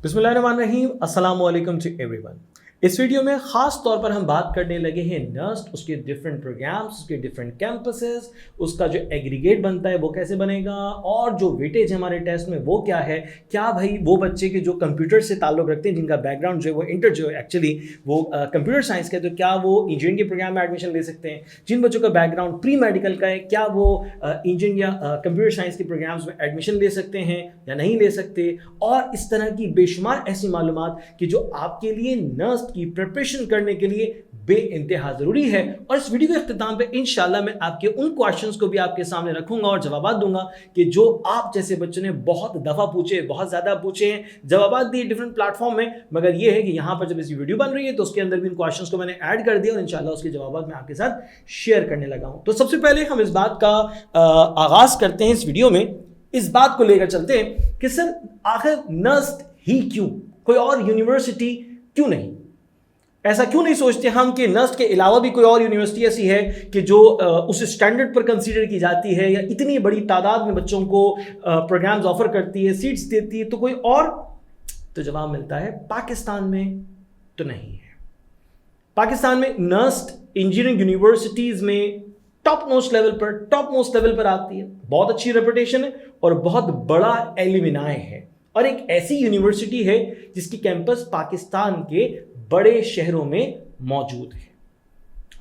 बिस्मिल्लाहिर्रहमानिर्रहीम, अस्सलाम वालेकुम टू एवरीवन। इस वीडियो में ख़ास तौर पर हम बात करने लगे हैं नस्ट, उसके डिफरेंट प्रोग्राम्स, उसके डिफरेंट कैंपसेस, उसका जो एग्रीगेट बनता है वो कैसे बनेगा और जो वेटेज है हमारे टेस्ट में वो क्या है। क्या भाई वो बच्चे के जो कंप्यूटर से ताल्लुक़ रखते हैं, जिनका बैकग्राउंड जो है वो इंटर जो है एक्चुअली वो कंप्यूटर साइंस का है, तो क्या वो इंजीनियरिंग के प्रोग्राम में एडमिशन ले सकते हैं। जिन बच्चों का बैकग्राउंड प्री मेडिकल का है, क्या वो इंजीनियरिंग या कंप्यूटर साइंस के प्रोग्राम्स में एडमिशन ले सकते हैं या नहीं ले सकते। और इस तरह की बेशुमार ऐसी मालूमात कि जो आपके लिए नर्स की प्रिपरेशन करने के लिए बेइंतहा जरूरी है। और इस वीडियो के इख्तिताम पे इंशाल्लाह मैं आपके उन क्वेश्चंस को भी आपके सामने रखूंगा और जवाब दूंगा कि जो आप जैसे बच्चों ने बहुत दफा पूछे, बहुत ज्यादा पूछे हैं, जवाब दिए डिफरेंट प्लेटफॉर्म में, मगर ये है कि यहां पर जब इस वीडियो बन रही है तो उसके अंदर भी इन क्वेश्चंस को मैंने ऐड कर दिया और इंशाल्लाह उसके जवाब मैं आपके साथ शेयर करने लगा हूं। तो सबसे पहले हम इस बात का आगाज करते हैं इस वीडियो में, इस बात को लेकर चलते हैं कि सर आखिर नस्ट ही क्यों, कोई और यूनिवर्सिटी क्यों नहीं। ऐसा क्यों नहीं सोचते हम कि नस्ट के अलावा भी कोई और यूनिवर्सिटी ऐसी है कि जो उस स्टैंडर्ड पर कंसीडर की जाती है या इतनी बड़ी तादाद में बच्चों को प्रोग्राम्स ऑफर करती है, सीट्स देती है, तो कोई और। तो जवाब मिलता है पाकिस्तान में तो नहीं है। पाकिस्तान में नस्ट इंजीनियरिंग यूनिवर्सिटीज में टॉप मोस्ट लेवल पर आती है, बहुत अच्छी रेपुटेशन है और बहुत बड़ा एलिमिनाई है, और एक ऐसी यूनिवर्सिटी है जिसकी कैंपस पाकिस्तान के बड़े शहरों में मौजूद है।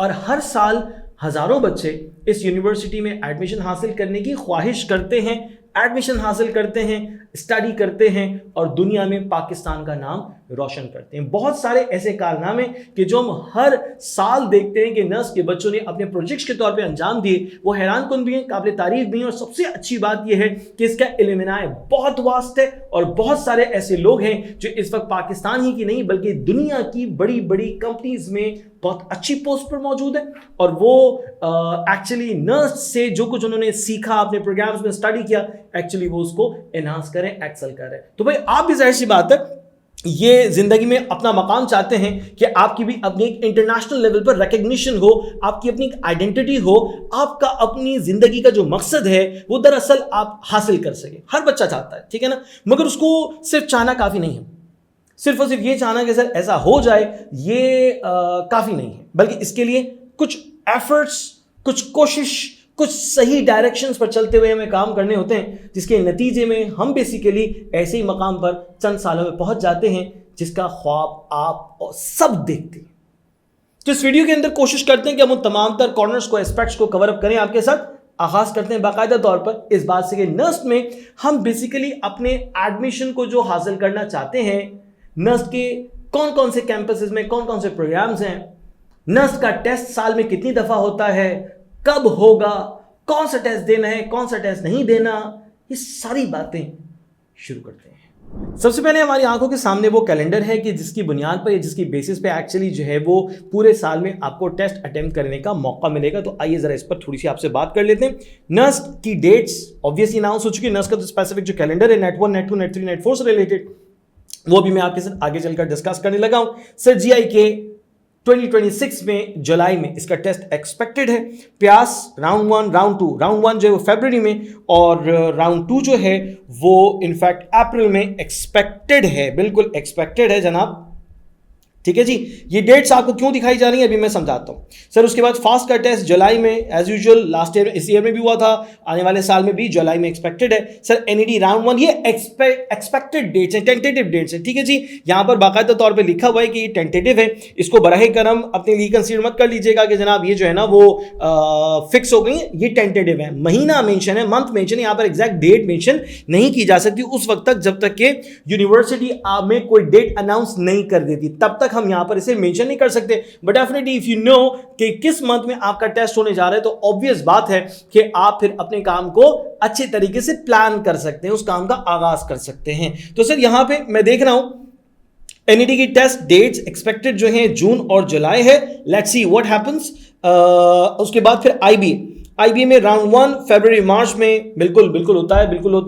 और हर साल हजारों बच्चे इस यूनिवर्सिटी में एडमिशन हासिल करने की ख्वाहिश करते हैं, एडमिशन हासिल करते हैं, स्टडी करते हैं और दुनिया में पाकिस्तान का नाम रोशन करते हैं। बहुत सारे ऐसे कारनामे कि जो हम हर साल देखते हैं कि नर्स के बच्चों ने अपने प्रोजेक्ट्स के तौर पे अंजाम दिए, वो हैरान कुन भी हैं, काबिल तारीफ भी हैं। और सबसे अच्छी बात यह है कि इसका एलिमिनाई बहुत वास्ट है और बहुत सारे ऐसे लोग हैं जो इस वक्त पाकिस्तान ही की नहीं बल्कि दुनिया की बड़ी बड़ी कंपनीज में बहुत अच्छी पोस्ट पर मौजूद है और वो एक्चुअली नर्स से जो कुछ उन्होंने सीखा, अपने प्रोग्राम्स में स्टडी किया, एक्चुअली वो उसको एनहांस करें, एक्सेल करें। तो भाई आप भी जाहिर सी बात है ये जिंदगी में अपना मकाम चाहते हैं कि आपकी भी अपनी एक इंटरनेशनल लेवल पर रिकग्निशन हो, आपकी अपनी एक आइडेंटिटी हो, आपका अपनी जिंदगी का जो मकसद है वो दरअसल आप हासिल कर सके। हर बच्चा चाहता है, ठीक है ना, मगर उसको सिर्फ चाहना काफी नहीं है, सिर्फ और सिर्फ ये चाहना कि सर ऐसा हो जाए ये काफी नहीं है, बल्कि इसके लिए कुछ एफर्ट्स, कुछ कोशिश, कुछ सही डायरेक्शंस पर चलते हुए हमें काम करने होते हैं, जिसके नतीजे में हम बेसिकली ऐसे ही मकाम पर चंद सालों में पहुंच जाते हैं जिसका ख्वाब आप और सब देखते हैं। तो इस वीडियो के अंदर कोशिश करते हैं कि हम उन तमाम तर कॉर्नर्स को, एस्पेक्ट्स को कवर अप करें आपके साथ। आगाज करते हैं बाकायदा तौर पर इस बात से कि नर्स में हम बेसिकली अपने एडमिशन को जो हासिल करना चाहते हैं, नर्स के कौन कौन से कैंपसेस में कौन कौन से प्रोग्राम्स हैं, नर्स का टेस्ट साल में कितनी दफा होता है, कब होगा, कौन सा टेस्ट देना है, कौन सा टेस्ट नहीं देना, ये सारी बातें शुरू करते हैं। सबसे पहले हमारी आंखों के सामने वो कैलेंडर है कि जिसकी बुनियाद पर या जिसकी बेसिस पे एक्चुअली जो है वो पूरे साल में आपको टेस्ट अटेम्प्ट करने का मौका मिलेगा। तो आइए जरा इस पर थोड़ी सी आपसे बात कर लेते हैं। नर्स की डेट्स ऑब्वियसली अनाउंस हो चुकी है। नर्स का तो स्पेसिफिक जो कैलेंडर है नेट 1, नेट 2, नेट 3, नेट 4 से रिलेटेड, वो भी मैं आपके साथ आगे चलकर डिस्कस करने लगा हूं। सर GI के 2026 में जुलाई में इसका टेस्ट एक्सपेक्टेड है। प्यास राउंड 1, राउंड 2, राउंड 1 जो है वो फरवरी में और राउंड 2 जो है वो इनफैक्ट अप्रैल में एक्सपेक्टेड है, बिल्कुल एक्सपेक्टेड है जनाब, ठीक है जी। ये डेट्स आपको क्यों दिखाई जा रही है अभी मैं समझाता हूं। सर उसके बाद फास्ट का टेस्ट जुलाई में एज यूजुअल, लास्ट ईयर इस ईयर में भी हुआ था, आने वाले साल में भी जुलाई में एक्सपेक्टेड है। सर NED राउंड 1 ये एक्सपेक्टेड डेट्स हैं, टेंटेटिव डेट्स हैं, ठीक है जी। यहां पर बाकायदा तौर पे लिखा हुआ है कि ये टेंटेटिव है, इसको बराह करम अपने लिए कंसीडर मत कर लीजिएगा कि जनाब ये जो है ना वो फिक्स हो गई, ये टेंटेटिव है। महीना मेंशन है, मंथ मेंशन है, यहाँ पर एग्जैक्ट डेट मेंशन नहीं की जा सकती उस वक्त तक जब तक के यूनिवर्सिटी में कोई डेट अनाउंस नहीं कर देती, तब तक हम यहां पर इसे मेंशन नहीं कर सकते। But definitely if you know कि किस मंथ में आपका टेस्ट होने जा रहा है तो ऑब्वियस बात है कि आप फिर अपने काम को अच्छे तरीके से प्लान कर सकते हैं, उस काम का आगाज कर सकते हैं। तो सर यहां पे मैं देख रहा हूं NED की टेस्ट डेट्स एक्सपेक्टेड जो है जून और जुलाई है। Let's see what happens. उसके बाद फिर IBA में राउंड 1 फरवरी मार्च में बिल्कुल होता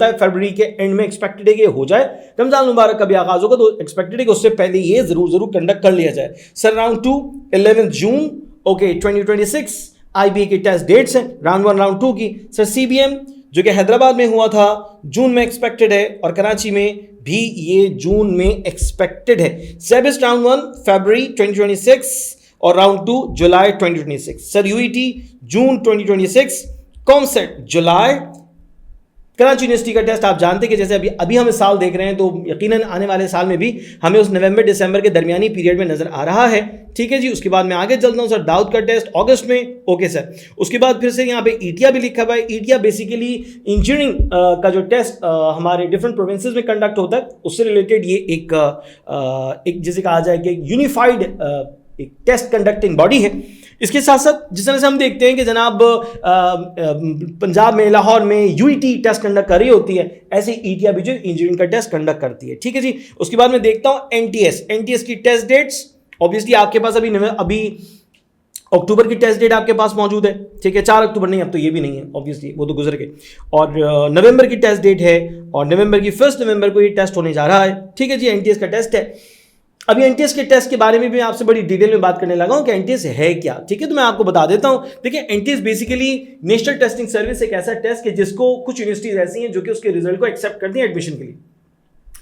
है। फरवरी के एंड में एक्सपेक्टेड है कि हो जाए। रमजान मुबारक का भी आगाज होगा तो एक्सपेक्टेड है कि उससे पहले ये जरूर कंडक्ट कर लिया जाए। Sir round 2 11 June okay 2026 IBA की टेस्ट डेट्स हैं राउंड 1 राउंड 2 की। सर CBM जो कि हैदराबाद में हुआ था, जून में एक्सपेक्टेड है, और कराची में भी ये जून में एक्सपेक्टेड है। सिलेबस राउंड 1 फरवरी 2026 और राउंड 2 जुलाई 2026। सर यूईटी जून 2026, कॉमसेट जुलाई। कराची यूनिवर्सिटी का टेस्ट आप जानते हैं कि जैसे अभी हम इस साल देख रहे हैं, तो यकीनन आने वाले साल में भी हमें उस नवंबर दिसंबर के दरमियानी पीरियड में नजर आ रहा है। ठीक है जी, उसके बाद मैं आगे चलता हूं सर। दाऊद का टेस्ट अगस्त में, ओके सर। उसके बाद फिर से यहाँ पे ईटिया भी लिखा हुआ है। ईटिया बेसिकली इंजीनियरिंग का जो टेस्ट हमारे डिफरेंट प्रोविंसेस में कंडक्ट होता है, उससे रिलेटेड ये एक जिसे कहा जाए कि यूनिफाइड एक टेस्ट कंडक्टिंग बॉडी है। इसके साथ साथ जिस तरह से हम देखते हैं कि जनाब पंजाब में, लाहौर में यूईटी टेस्ट कंडक्ट कर रही होती है, ऐसे ईटिया भी जो इंजीनियरिंग का टेस्ट कंडक्ट करती है। ठीक है जी। उसके बाद मैं देखता हूं एनटीएस की टेस्ट डेट्स। ऑब्वियसली आपके पास अभी अक्टूबर की टेस्ट डेट आपके पास मौजूद है। ठीक है, 4 अक्टूबर नहीं, अब तो ये भी नहीं है, ऑब्वियसली वो तो गुजर गए। और नवंबर की टेस्ट डेट है, और नवंबर की 1 नवंबर को ये टेस्ट होने जा रहा है। ठीक है जी, एनटीएस का टेस्ट है। अभी एनटीएस के टेस्ट के बारे में भी आपसे बड़ी डिटेल में बात करने लगा हूं कि एनटीएस है क्या। ठीक है, तो मैं आपको बता देता हूं। देखिए, NTS basically national testing service एक ऐसा टेस्ट है जिसको कुछ यूनिवर्सिटीज ऐसी हैं जो कि उसके रिजल्ट को एक्सेप्ट करती हैं एडमिशन के लिए।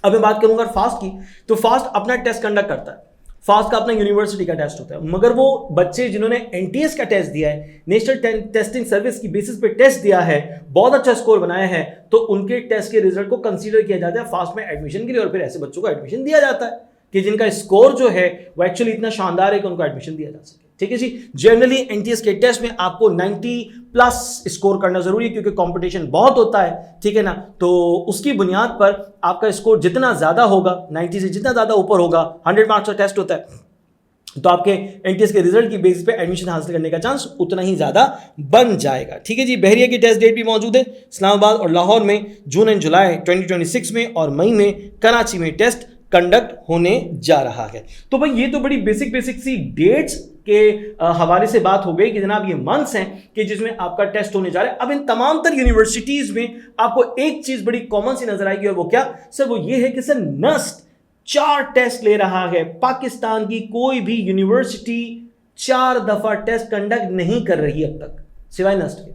अब मैं बात करूंगा फास्ट की, तो फास्ट अपना टेस्ट कंडक्ट करता है। फास्ट का अपना यूनिवर्सिटी का टेस्ट होता है, मगर वो बच्चे जिन्होंने एनटीएस का टेस्ट दिया है, नेशनल टेस्टिंग सर्विस की बेसिस पे टेस्ट दिया है, बहुत अच्छा स्कोर बनाया है, तो उनके टेस्ट के रिजल्ट को कंसीडर किया जाता है फास्ट में एडमिशन के लिए, और फिर ऐसे बच्चों को एडमिशन दिया जाता है कि जिनका स्कोर जो है वो एक्चुअली इतना शानदार है कि उनको एडमिशन दिया जा सके। ठीक है जी। जनरली एनटीएस के टेस्ट में आपको 90+ स्कोर करना जरूरी है, क्योंकि कंपटीशन बहुत होता है। ठीक है ना, तो उसकी बुनियाद पर आपका स्कोर जितना ज्यादा होगा, 90 से जितना ज्यादा ऊपर होगा, 100 मार्क्स का टेस्ट होता है, तो आपके एनटीएस के रिजल्ट की बेसिस पे एडमिशन हासिल करने का चांस उतना ही ज्यादा बन जाएगा। ठीक है जी। बहरिया की टेस्ट डेट भी मौजूद है, इस्लामाबाद और लाहौर में जून एंड जुलाई 2026 में, और मई में कराची में टेस्ट कंडक्ट होने जा रहा है। तो भाई ये तो बड़ी बेसिक सी डेट्स के हवाले से बात हो गई कि जनाब ये मंथ्स हैं कि जिसमें आपका टेस्ट होने जा रहा है। अब इन तमाम तर यूनिवर्सिटीज में आपको एक चीज बड़ी कॉमन सी नजर आएगी, और वो क्या सर? वो ये है कि सर नस्ट 4 टेस्ट ले रहा है। पाकिस्तान की कोई भी यूनिवर्सिटी 4 दफा टेस्ट कंडक्ट नहीं कर रही अब तक, सिवाय नस्ट के।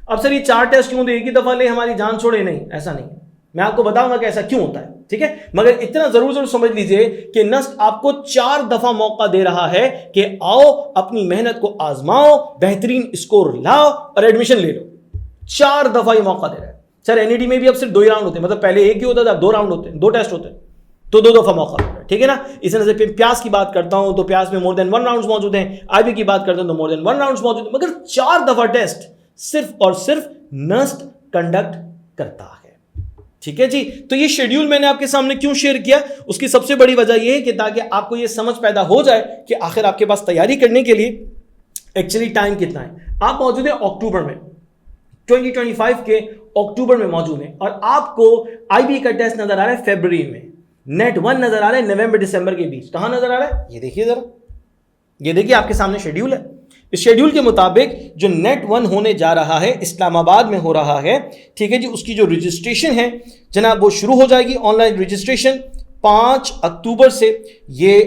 अब सर ये 4 टेस्ट क्यों दे? एक ही दफा ले हमारी जान छोड़े? नहीं, ऐसा नहीं है। मैं आपको बताऊंगा कि ऐसा क्यों होता है। ठीक है, मगर इतना जरूर समझ लीजिए कि नस्ट आपको 4 दफा मौका दे रहा है कि आओ अपनी मेहनत को आजमाओ, बेहतरीन स्कोर लाओ और एडमिशन ले लो। 4 दफा ये मौका दे रहा है। सर एनईडी में भी अब सिर्फ 2 ही राउंड होते हैं, मतलब पहले एक ही होता था, अब 2 राउंड होते हैं, 2 टेस्ट होते हैं, तो 2 दफा मौका दे रहा है। ठीक है ना। इस तरह से प्यास की बात करता हूं तो प्यास में मोर देन 1 राउंड मौजूद है। आईबी की बात करता हूं तो मोर देन 1 राउंड मौजूद है, मगर 4 दफा टेस्ट सिर्फ और सिर्फ नस्ट कंडक्ट करता है। ठीक है जी। तो ये शेड्यूल मैंने आपके सामने क्यों शेयर किया? उसकी सबसे बड़ी वजह यह है कि ताकि आपको ये समझ पैदा हो जाए कि आखिर आपके पास तैयारी करने के लिए एक्चुअली टाइम कितना है। आप मौजूद है अक्टूबर में, 2025 के अक्टूबर में मौजूद है, और आपको आईबी का टेस्ट नजर आ रहा है फरवरी में, नेट 1 नजर आ रहा है नवंबर दिसंबर के बीच। कहां नजर आ रहा है? ये देखिए जरा, ये देखिए आपके सामने शेड्यूल है। इस शेड्यूल के मुताबिक जो नेट 1 होने जा रहा है इस्लामाबाद में हो रहा है। ठीक है जी। उसकी जो रजिस्ट्रेशन है जनाब वो शुरू हो जाएगी। ऑनलाइन रजिस्ट्रेशन 5 अक्टूबर से ये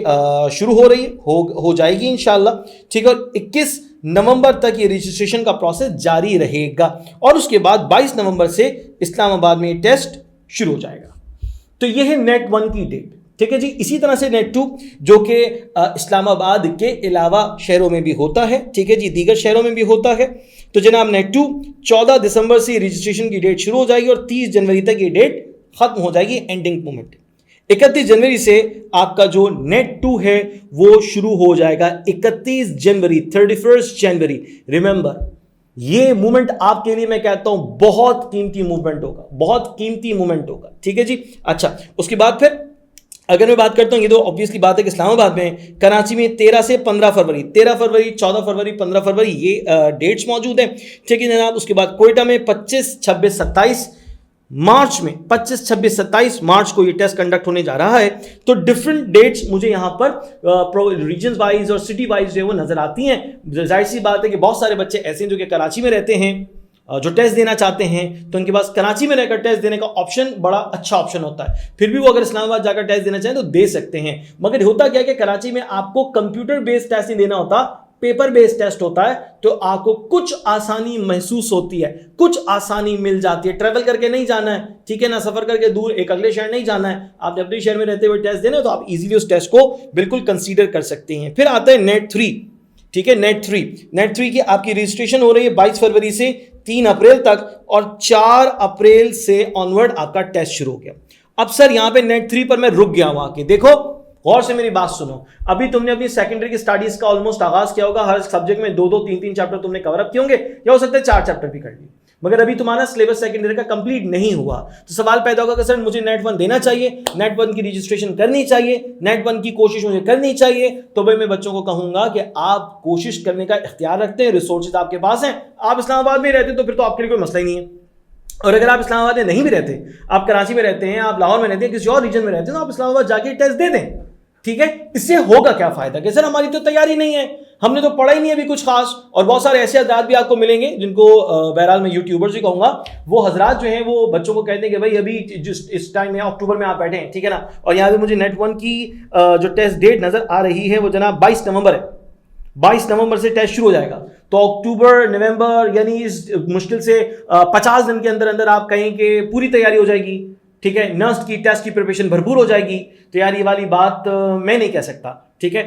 शुरू हो रही है, हो जाएगी इंशाल्लाह। ठीक है, और 21 नवंबर तक ये रजिस्ट्रेशन का प्रोसेस जारी रहेगा, और उसके बाद 22 नवंबर से इस्लामाबाद में टेस्ट शुरू हो जाएगा। तो ये है नेट 1 की डेट। ठीक है जी। इसी तरह से नेट 2 जो कि इस्लामाबाद के अलावा शहरों में भी होता है। ठीक है जी, दीगर शहरों में भी होता है। तो जनाब नेट 2 14 दिसंबर से रजिस्ट्रेशन की डेट शुरू हो जाएगी, और 30 जनवरी तक ये डेट खत्म हो जाएगी, एंडिंग मोमेंट। 31 जनवरी से आपका जो नेट 2 है वो शुरू हो जाएगा। 31 जनवरी, 31 जनवरी। रिमेंबर, ये मूवमेंट आपके लिए मैं कहता हूं बहुत कीमती मूवमेंट होगा, बहुत कीमती मूवमेंट होगा। ठीक है जी। अच्छा, उसके बाद फिर अगर मैं बात करता हूं, ये तो ऑब्वियसली बात है कि इस्लामाबाद में, कराची में 13 से 15 फरवरी, 13 फरवरी, 14 फरवरी, 15 फरवरी ये डेट्स मौजूद हैं। ठीक है जनाब। उसके बाद कोयटा में 25, 26, 27 मार्च में, 25, 26, 27 मार्च को ये टेस्ट कंडक्ट होने जा रहा है। तो डिफरेंट डेट्स मुझे यहाँ पर रीजन वाइज और सिटी वाइज जो है वो नजर आती हैं। जाहिर सी बात है कि बहुत सारे बच्चे ऐसे हैं जो कि कराची में रहते हैं, जो टेस्ट देना चाहते हैं, तो उनके पास कराची में रहकर टेस्ट देने का ऑप्शन बड़ा अच्छा ऑप्शन होता है। फिर भी वो अगर इस्लामाबाद जाकर टेस्ट देना चाहें तो दे सकते हैं, मगर होता क्या है कि कराची में आपको कंप्यूटर बेस्ड टेस्ट नहीं देना होता, पेपर बेस्ड टेस्ट होता है तो आपको कुछ आसानी महसूस होती है, कुछ आसानी मिल जाती है। ट्रैवल करके नहीं जाना है, ठीक है ना, सफर करके दूर एक अगले शहर नहीं जाना है, आपने अपने शहर में रहते हुए टेस्ट देना है, तो आप इजीली उस टेस्ट को बिल्कुल कंसीडर कर सकते हैं। फिर आता है नेट 3, ठीक है, नेट 3 की आपकी रजिस्ट्रेशन हो रही है 22 फरवरी से 3 अप्रैल तक और 4 अप्रैल से ऑनवर्ड आपका टेस्ट शुरू हो गया। अब सर यहां पे नेट 3 पर मैं रुक गया हूं आके, देखो गौर से मेरी बात सुनो। अभी तुमने अपनी सेकेंडरी की स्टडीज का ऑलमोस्ट आगाज किया होगा, हर सब्जेक्ट में 2-2 3-3 चैप्टर तुमने कवर अप किए होंगे, या हो सकता है 4 चैप्टर भी कर लिए, मगर अभी तुम्हारा सिलेबस सेकेंडरी का कंप्लीट नहीं हुआ। तो सवाल पैदा होगा कि सर मुझे नेट 1 देना चाहिए, नेट 1 की रजिस्ट्रेशन करनी चाहिए, नेट 1 की कोशिश मुझे करनी चाहिए। तो भाई मैं बच्चों को कहूंगा कि आप कोशिश करने का इख्तियार रखते हैं, रिसोर्सेज आपके पास हैं, आप इस्लामाबाद में रहते तो फिर तो आपके लिए कोई मसला ही नहीं है। और अगर आप इस्लामाबाद में नहीं भी रहते, आप कराची में रहते हैं, आप लाहौर में रहते हैं, किसी और रीजन में रहते हैं, तो आप इस्लामाबाद जाके टेस्ट दे दें, ठीक है। इससे होगा क्या फायदा कि सर हमारी तो तैयारी नहीं है, हमने तो पढ़ा ही नहीं अभी कुछ खास। और बहुत सारे ऐसे हजरात भी आपको मिलेंगे जिनको बहरहाल मैं यूट्यूबर्स भी कहूंगा, वो हजरात जो हैं वो बच्चों को कहते हैं कि भाई अभी इस टाइम में अक्टूबर में आप बैठे हैं, ठीक है ना, और यहाँ पे मुझे नेट 1 की जो टेस्ट डेट नजर आ रही है वो जनाब 22 नवंबर है, 22 नवंबर से टेस्ट शुरू हो जाएगा। तो अक्टूबर नवंबर यानी इस मुश्किल से 50 दिन के अंदर अंदर आप कहें कि पूरी तैयारी हो जाएगी, ठीक है, नर्स की टेस्ट की प्रिपरेशन भरपूर हो जाएगी। तो यार ये वाली बात मैं नहीं कह सकता, ठीक है,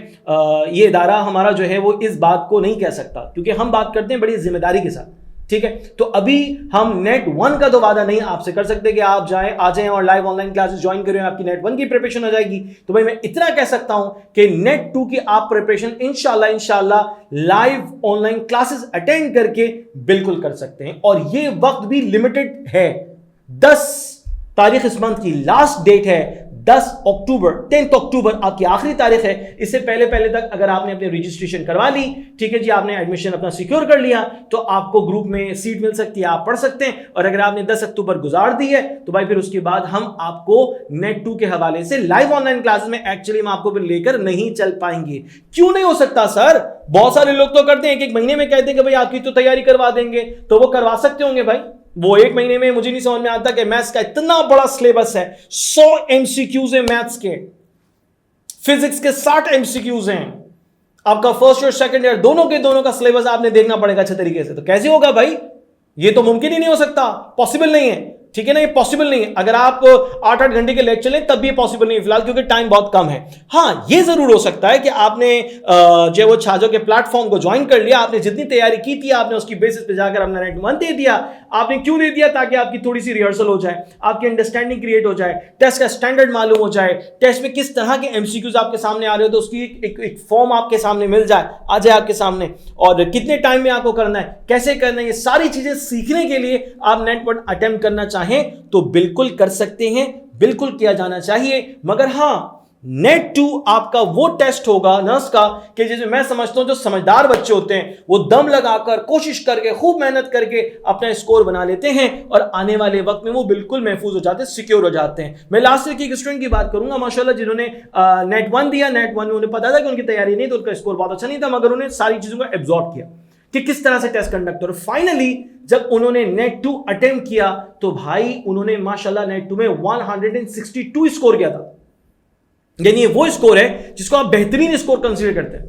ये इदारा हमारा जो है वो इस बात को नहीं कह सकता, क्योंकि हम बात करते हैं बड़ी जिम्मेदारी के साथ, ठीक है। तो अभी हम नेट 1 का तो वादा नहीं आपसे कर सकते कि आप आ जाएं और लाइव ऑनलाइन क्लासेस ज्वाइन करें, आपकी नेट 1 की प्रिपरेशन हो जाएगी। तो भाई मैं इतना कह सकता हूं कि नेट 2 की आप प्रिपरेशन इंशाल्लाह लाइव ऑनलाइन क्लासेस अटेंड करके बिल्कुल कर सकते हैं। और ये वक्त भी लिमिटेड है, 10 तारीख इस मंथ की लास्ट डेट है, 10 अक्टूबर, 10 अक्टूबर आपकी आखिरी तारीख है। इससे पहले तक अगर आपने अपनी रजिस्ट्रेशन करवा ली, ठीक है जी, आपने एडमिशन अपना सिक्योर कर लिया, तो आपको ग्रुप में सीट मिल सकती है, आप पढ़ सकते हैं। और अगर आपने 10 अक्टूबर गुजार दी है तो भाई फिर उसके बाद हम आपको नेट 2 के हवाले से लाइव ऑनलाइन क्लासेस में एक्चुअली हम आपको फिर लेकर नहीं चल पाएंगे। क्यों नहीं हो सकता सर? बहुत सारे लोग तो करते हैं, एक महीने में कहते हैं कि भाई आपकी तो तैयारी करवा देंगे, तो वो करवा सकते होंगे भाई। वो एक महीने में मुझे नहीं समझ में आता कि मैथ्स का इतना बड़ा सिलेबस है, 100 एमसीक्यूज है मैथ्स के, फिजिक्स के 60 एमसीक्यूज हैं, आपका फर्स्ट और सेकंड ईयर दोनों के दोनों का सिलेबस आपने देखना पड़ेगा अच्छे तरीके से। तो कैसे होगा भाई? ये तो मुमकिन ही नहीं हो सकता, पॉसिबल नहीं है, ठीक है ना, ये पॉसिबल नहीं है। अगर आप 8-8 घंटे के लेक्चर लें तब भी पॉसिबल नहीं है फिलहाल, क्योंकि टाइम बहुत कम है। हाँ, ये जरूर हो सकता है कि आपने जो वो छाजो के प्लेटफॉर्म को ज्वाइन कर लिया, आपने जितनी तैयारी की थी आपने उसकी बेसिस पे जाकर अपना नेट 1 दे दिया। आपने क्यों दे दिया? ताकि आपकी थोड़ी सी रिहर्सल हो जाए, आपकी अंडरस्टैंडिंग क्रिएट हो जाए, टेस्ट का स्टैंडर्ड मालूम हो जाए, टेस्ट में किस तरह के एमसीक्यूज आपके सामने आ रहे हो तो उसकी एक फॉर्म आपके सामने मिल जाए, आ जाए आपके सामने, और कितने टाइम में आपको करना है, कैसे करना है, ये सारी चीजें सीखने के लिए आप नेट 1 अटेम्प्ट करना चाहें तो बिल्कुल कर सकते हैं, बिल्कुल किया जाना चाहिए। मगर हां, नेट 2 आपका वो टेस्ट होगा नर्स का कि जैसे मैं समझता हूं जो समझदार बच्चे होते हैं वो दम लगाकर कोशिश करके खूब मेहनत करके अपना स्कोर बना लेते हैं और आने वाले वक्त में वो बिल्कुल महफूज हो जाते हैं, सिक्योर हो जाते हैं। मैं लास्ट ईयर की एक स्टूडेंट की बात करूंगा माशाल्लाह, जिन्होंने नेट 1 दिया, नेट 1 में उन्हें पता था कि उनकी तैयारी नहीं तो उनका स्कोर बहुत अच्छा नहीं था, मगर उन्होंने सारी चीजों को एब्जॉर्ब किया कि किस तरह से टेस्ट कंडक्ट हो। फाइनली जब उन्होंने नेट 2 अटेम्प्ट किया तो भाई उन्होंने माशाल्लाह नेट 2 में 162 स्कोर किया था। यानी ये वो स्कोर है जिसको आप बेहतरीन स्कोर कंसीडर करते हैं,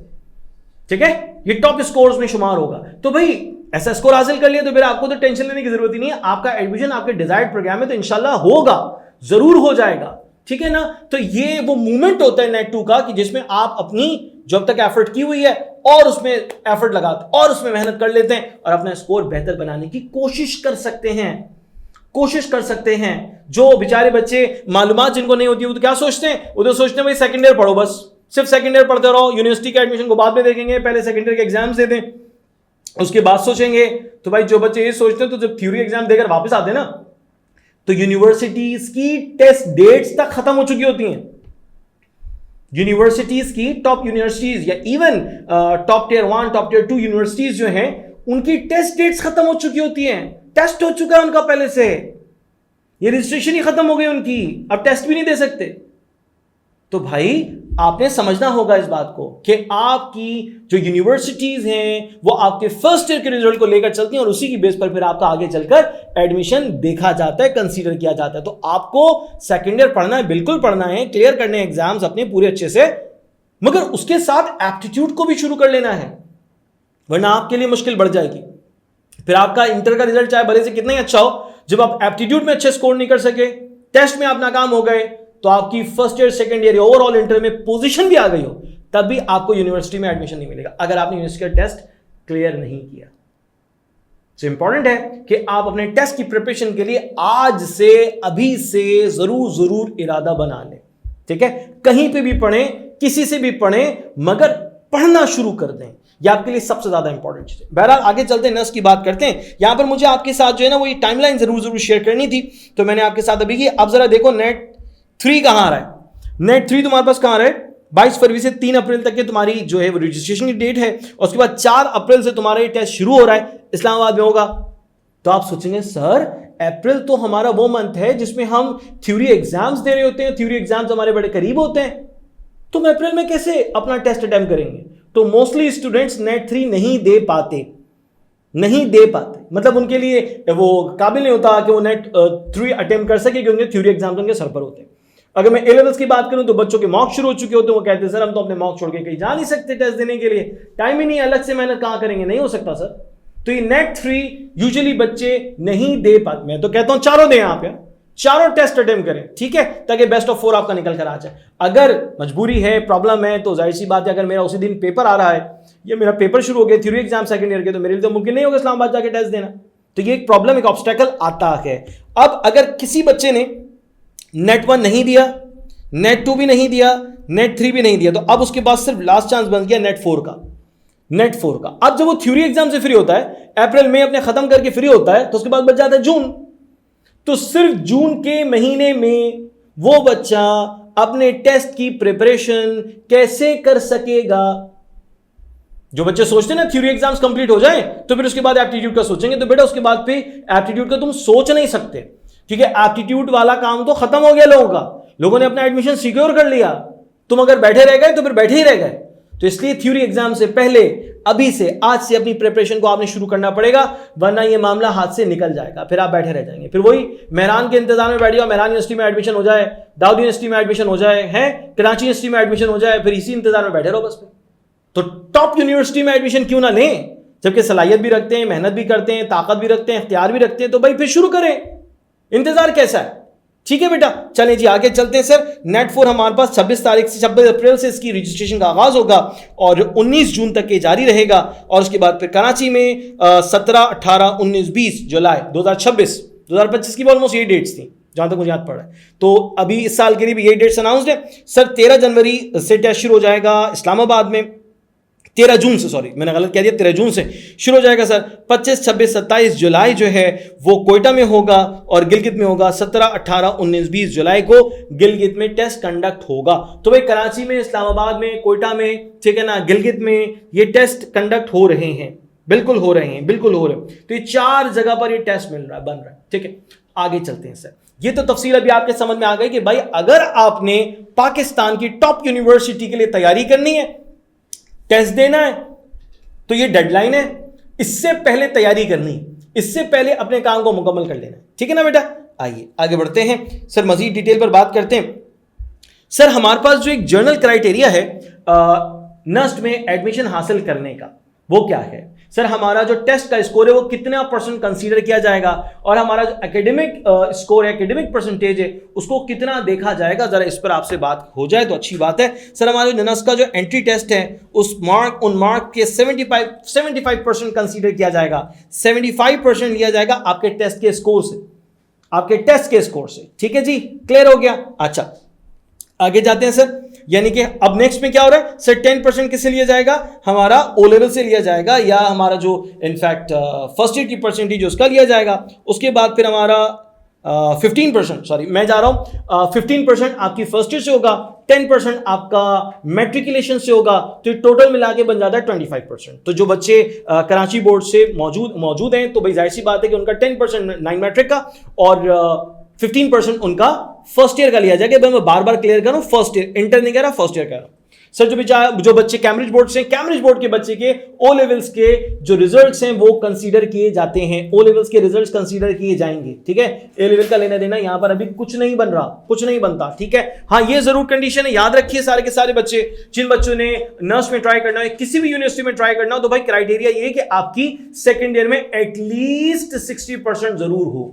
ठीक है, ये टॉप स्कोर्स में शुमार होगा। तो भाई ऐसा स्कोर हासिल कर लिया तो फिर आपको तो टेंशन लेने की जरूरत ही नहीं है, आपका एडमिशन आपके डिजायर्ड प्रोग्राम में तो इंशाल्लाह होगा, जरूर हो जाएगा, ठीक है ना। तो ये वो मूवमेंट होता है नेट 2 का कि जिसमें आप अपनी जो अब तक एफर्ट की हुई है और उसमें एफर्ट लगाते और उसमें मेहनत कर लेते हैं और अपना स्कोर बेहतर बनाने की कोशिश कर सकते हैं। जो बेचारे बच्चे मालूमात जिनको नहीं होती वो तो क्या सोचते हैं, वो तो सोचते हैं भाई सेकंड ईयर पढ़ो, बस सिर्फ सेकंड ईयर पढ़ते रहो, यूनिवर्सिटी के एडमिशन को बाद में देखेंगे, पहले सेकंड ईयर के एग्जाम्स दे दें उसके बाद सोचेंगे। तो भाई जो बच्चे ये सोचते हैं तो जब थ्योरी एग्जाम देकर वापस आते हैं ना तो यूनिवर्सिटीज की टेस्ट डेट्स तक खत्म हो चुकी होती हैं। यूनिवर्सिटीज की टॉप यूनिवर्सिटीज या even top tier 1 top tier 2 universities जो हैं उनकी टेस्ट डेट्स खत्म हो चुकी होती हैं, टेस्ट हो चुका है उनका पहले से, ये रजिस्ट्रेशन ही खत्म हो गई उनकी, अब टेस्ट भी नहीं दे सकते। तो भाई आपने समझना होगा इस बात को कि आपकी जो यूनिवर्सिटीज हैं वो आपके फर्स्ट ईयर के रिजल्ट को लेकर चलती हैं और उसी की बेस पर फिर आपका आगे चलकर एडमिशन देखा जाता है, कंसीडर किया जाता है। तो आपको सेकंड ईयर पढ़ना है, बिल्कुल पढ़ना है, क्लियर करने एग्जाम्स अपने पूरे अच्छे से, मगर उसके साथ एप्टीट्यूड को भी शुरू कर लेना है। वरना आपके लिए मुश्किल बढ़ जाएगी। फिर आपका इंटर का रिजल्ट चाहे भले से कितना ही अच्छा हो, जब आप एप्टीट्यूड में अच्छे स्कोर नहीं कर सके, टेस्ट में आप नाकाम हो गए, तो आपकी first year second year overall inter में पोजीशन भी आ गई हो, तब भी आपको यूनिवर्सिटी में एडमिशन नहीं मिलेगा अगर आपने यूनिवर्सिटी का टेस्ट क्लियर नहीं किया। तो इंपॉर्टेंट है कि आप अपने टेस्ट की प्रिपरेशन के लिए आज से, अभी से जरूर इरादा बना लें। ठीक है, कहीं पे भी पढ़ें, किसी से भी पढ़ें, मगर पढ़ना शुरू कर दें। यह आपके लिए सबसे ज्यादा इंपॉर्टेंट चीज है। बहरहाल आगे चलते हैं, नर्स की बात करते हैं। यहां पर मुझे आपके साथ जो है ना वो ये टाइमलाइन जरूर शेयर करनी थी, तो मैंने आपके साथ अभी की। अब जरा देखो नेट 3 कहां आ रहा है। नेट 3 तुम्हारे पास कहां आ रहा है? 22 फरवरी से 3 अप्रैल तक के तुम्हारी जो है वो रजिस्ट्रेशन की डेट है, और उसके बाद 4 अप्रैल से तुम्हारा ये टेस्ट शुरू हो रहा है, इस्लामाबाद में होगा। तो आप सोचेंगे सर अप्रैल तो हमारा वो मंथ है जिसमें हम थ्योरी एग्जाम्स दे रहे होते हैं, थ्योरी एग्जाम्स हमारे बड़े करीब होते हैं, तो हम अप्रैल में कैसे अपना टेस्ट अटेम्प्ट करेंगे? तो मोस्टली स्टूडेंट्स नेट 3 नहीं दे पाते, मतलब उनके लिए वो काबिल नहीं होता कि वो नेट 3 अटेम्प्ट कर सके, क्योंकि थ्योरी एग्जाम्स उनके सर पर होते हैं। अगर मैं ए लेवल्स की बात करूं तो बच्चों के मॉक शुरू हो चुके होते हैं, वो कहते हैं सर हम तो अपने मॉक छोड़ के कहीं जा नहीं सकते टेस्ट देने के लिए, टाइम ही नहीं, अलग से मेहनत कहां करेंगे, नहीं हो सकता सर। तो ये नेट 3 यूजुअली बच्चे नहीं दे पाते। मैं तो कहता हूं चारों दें, आप यार चारों टेस्ट अटेम्प्ट करें, ठीक है, ताकि बेस्ट ऑफ 4 आपका निकल कर आ जाए। अगर मजबूरी है, प्रॉब्लम है, तो जाहिर सी बात है, अगर मेरा उसी दिन पेपर आ रहा है या मेरा पेपर शुरू हो गया थ्योरी एग्जाम सेकंड ईयर के, तो मेरे लिए तो मुमकिन नहीं होगा इस्लामाबाद जाके टेस्ट देना। तो ये एक प्रॉब्लम, एक ऑब्स्टेकल आता है। अब अगर किसी बच्चे ने नेट 1 नहीं दिया, नेट 2 भी नहीं दिया, नेट 3 भी नहीं दिया, तो अब उसके बाद सिर्फ लास्ट चांस बन गया नेट 4 का। अब जब वो थ्योरी एग्जाम से फ्री होता है, अप्रैल में अपने खत्म करके फ्री होता है, तो उसके बाद बच जाता है जून। तो सिर्फ जून के महीने में वो बच्चा अपने टेस्ट की प्रिपरेशन कैसे कर सकेगा? जो बच्चे सोचते हैं ना थ्योरी एग्जाम्स कंप्लीट हो जाए तो फिर उसके बाद एप्टीट्यूड का सोचेंगे, तो बेटा उसके बाद पे एप्टीट्यूड का तुम सोच नहीं सकते, क्योंकि एप्टीट्यूड वाला काम तो खत्म हो गया लोगों का, लोगों ने अपना एडमिशन सिक्योर कर लिया। तुम अगर बैठे रह गए तो फिर बैठे ही रह गए। तो इसलिए थ्योरी एग्जाम से पहले अभी से, आज से अपनी प्रिपरेशन को आपने शुरू करना पड़ेगा, वरना ये मामला हाथ से निकल जाएगा, फिर आप बैठे रह जाएंगे। फिर वही मेहरान के इंतजार में बैठ जाओ, मेहरान यूनिवर्सिटी में एडमिशन हो जाए, दाऊद यूनिवर्सिटी में एडमिशन हो जाए, है कराची यूनिवर्सिटी में एडमिशन हो जाए, फिर इसी इंतजार में बैठे रहो बस। तो टॉप यूनिवर्सिटी में एडमिशन क्यों ना लें, जबकि सलाहियत भी रखते हैं, मेहनत भी करते हैं, ताकत भी रखते हैं, इख्तियार भी रखते हैं, तो भाई फिर शुरू करें, इंतजार कैसा है? ठीक है बेटा, चलें जी आगे चलते हैं। सर नेट 4 हमारे पास 26 अप्रैल से इसकी रजिस्ट्रेशन का आगाज होगा और 19 जून तक के जारी रहेगा, और उसके बाद फिर कराची में 17, 18, 19, 20 जुलाई 2025 की ऑलमोस्ट ये डेट्स थी जहां तक मुझे याद पड़ा है। तो अभी इस साल के लिए भी ये डेट्स अनाउंस्ड है। सर 13 जनवरी से टेस्ट शुरू हो जाएगा इस्लामाबाद में, 13 जून से, सॉरी मैंने गलत कह दिया, 13 जून से शुरू हो जाएगा सर। 25, 26, 27 जुलाई जो है वो कोयटा में होगा और गिलगित में होगा। 17, 18, 19, 20 जुलाई को गिलगित में टेस्ट कंडक्ट होगा। तो भाई कराची में, इस्लामाबाद में, कोयटा में, ठीक है ना, गिलगित में ये टेस्ट कंडक्ट हो रहे हैं, बिल्कुल हो रहे हैं। तो ये 4 जगह पर ये टेस्ट मिल रहा है, बन रहा है, ठीक है। आगे चलते हैं सर। ये तो तफसील अभी आपके समझ में आ गई कि भाई अगर आपने पाकिस्तान की टॉप यूनिवर्सिटी के लिए तैयारी करनी है, टेस्ट देना है, तो ये डेडलाइन है, इससे पहले तैयारी करनी, इससे पहले अपने काम को मुकम्मल कर लेना, ठीक है ना बेटा। आइए आगे बढ़ते हैं सर, मजीद डिटेल पर बात करते हैं। सर हमारे पास जो एक जर्नल क्राइटेरिया है नस्ट में एडमिशन हासिल करने का, वो क्या है? सर हमारा जो टेस्ट का स्कोर है वो कितना % कंसीडर किया जाएगा, और हमारा जो एकेडमिक स्कोर है, एकेडमिक परसेंटेज है, उसको कितना देखा जाएगा? जरा इस पर आपसे बात हो जाए तो अच्छी बात है। सर हमारे नस्ट का जो एंट्री टेस्ट है उन मार्क के 75% कंसीडर किया जाएगा, 75% लिया जाएगा आपके टेस्ट के स्कोर से, ठीक है जी, क्लियर हो गया। अच्छा आगे जाते हैं सर, यानी कि अब नेक्स्ट में क्या हो रहा है सर, 10% किससे लिया जाएगा? हमारा ओ लेवल से लिया जाएगा, या हमारा जो इनफैक्ट फर्स्ट ईयर की परसेंटेज उसका लिया जाएगा। उसके बाद फिर हमारा 15%, सॉरी मैं जा रहा हूं, 15% आपकी फर्स्ट ईयर से होगा, 10% आपका मैट्रिकुलेशन से होगा, तो ये टोटल मिला के बन जाता है 25%। तो जो बच्चे कराची बोर्ड से मौजूद हैं, तो भाई जाहिर सी बात है कि उनका 10% 9 मैट्रिक का और 15% उनका फर्स्ट ईयर का लिया जाएगा। मैं बार बार क्लियर कर रहा हूं, फर्स्ट ईयर, इंटर नहीं कह रहा, फर्स्ट ईयर कह रहा हूं, सर जो बच्चे कैम्ब्रिज बोर्ड से, कैम्ब्रिज बोर्ड के बच्चे के ओ लेवल्स के जो रिजल्ट्स हैं वो कंसीडर किए जाते हैं, ओ लेवल्स के रिजल्ट्स कंसीडर किए जाएंगे, ठीक है। ए लेवल का लेना देना यहां पर अभी कुछ नहीं बन रहा, कुछ नहीं बनता, ठीक है। हाँ, ये जरूर कंडीशन है, याद रखिए सारे के सारे बच्चे, जिन बच्चों ने नर्स में ट्राई करना है, किसी भी यूनिवर्सिटी में ट्राई करना हो, तो भाई क्राइटेरिया ये कि आपकी सेकेंड ईयर में एटलीस्ट 60% जरूर हो,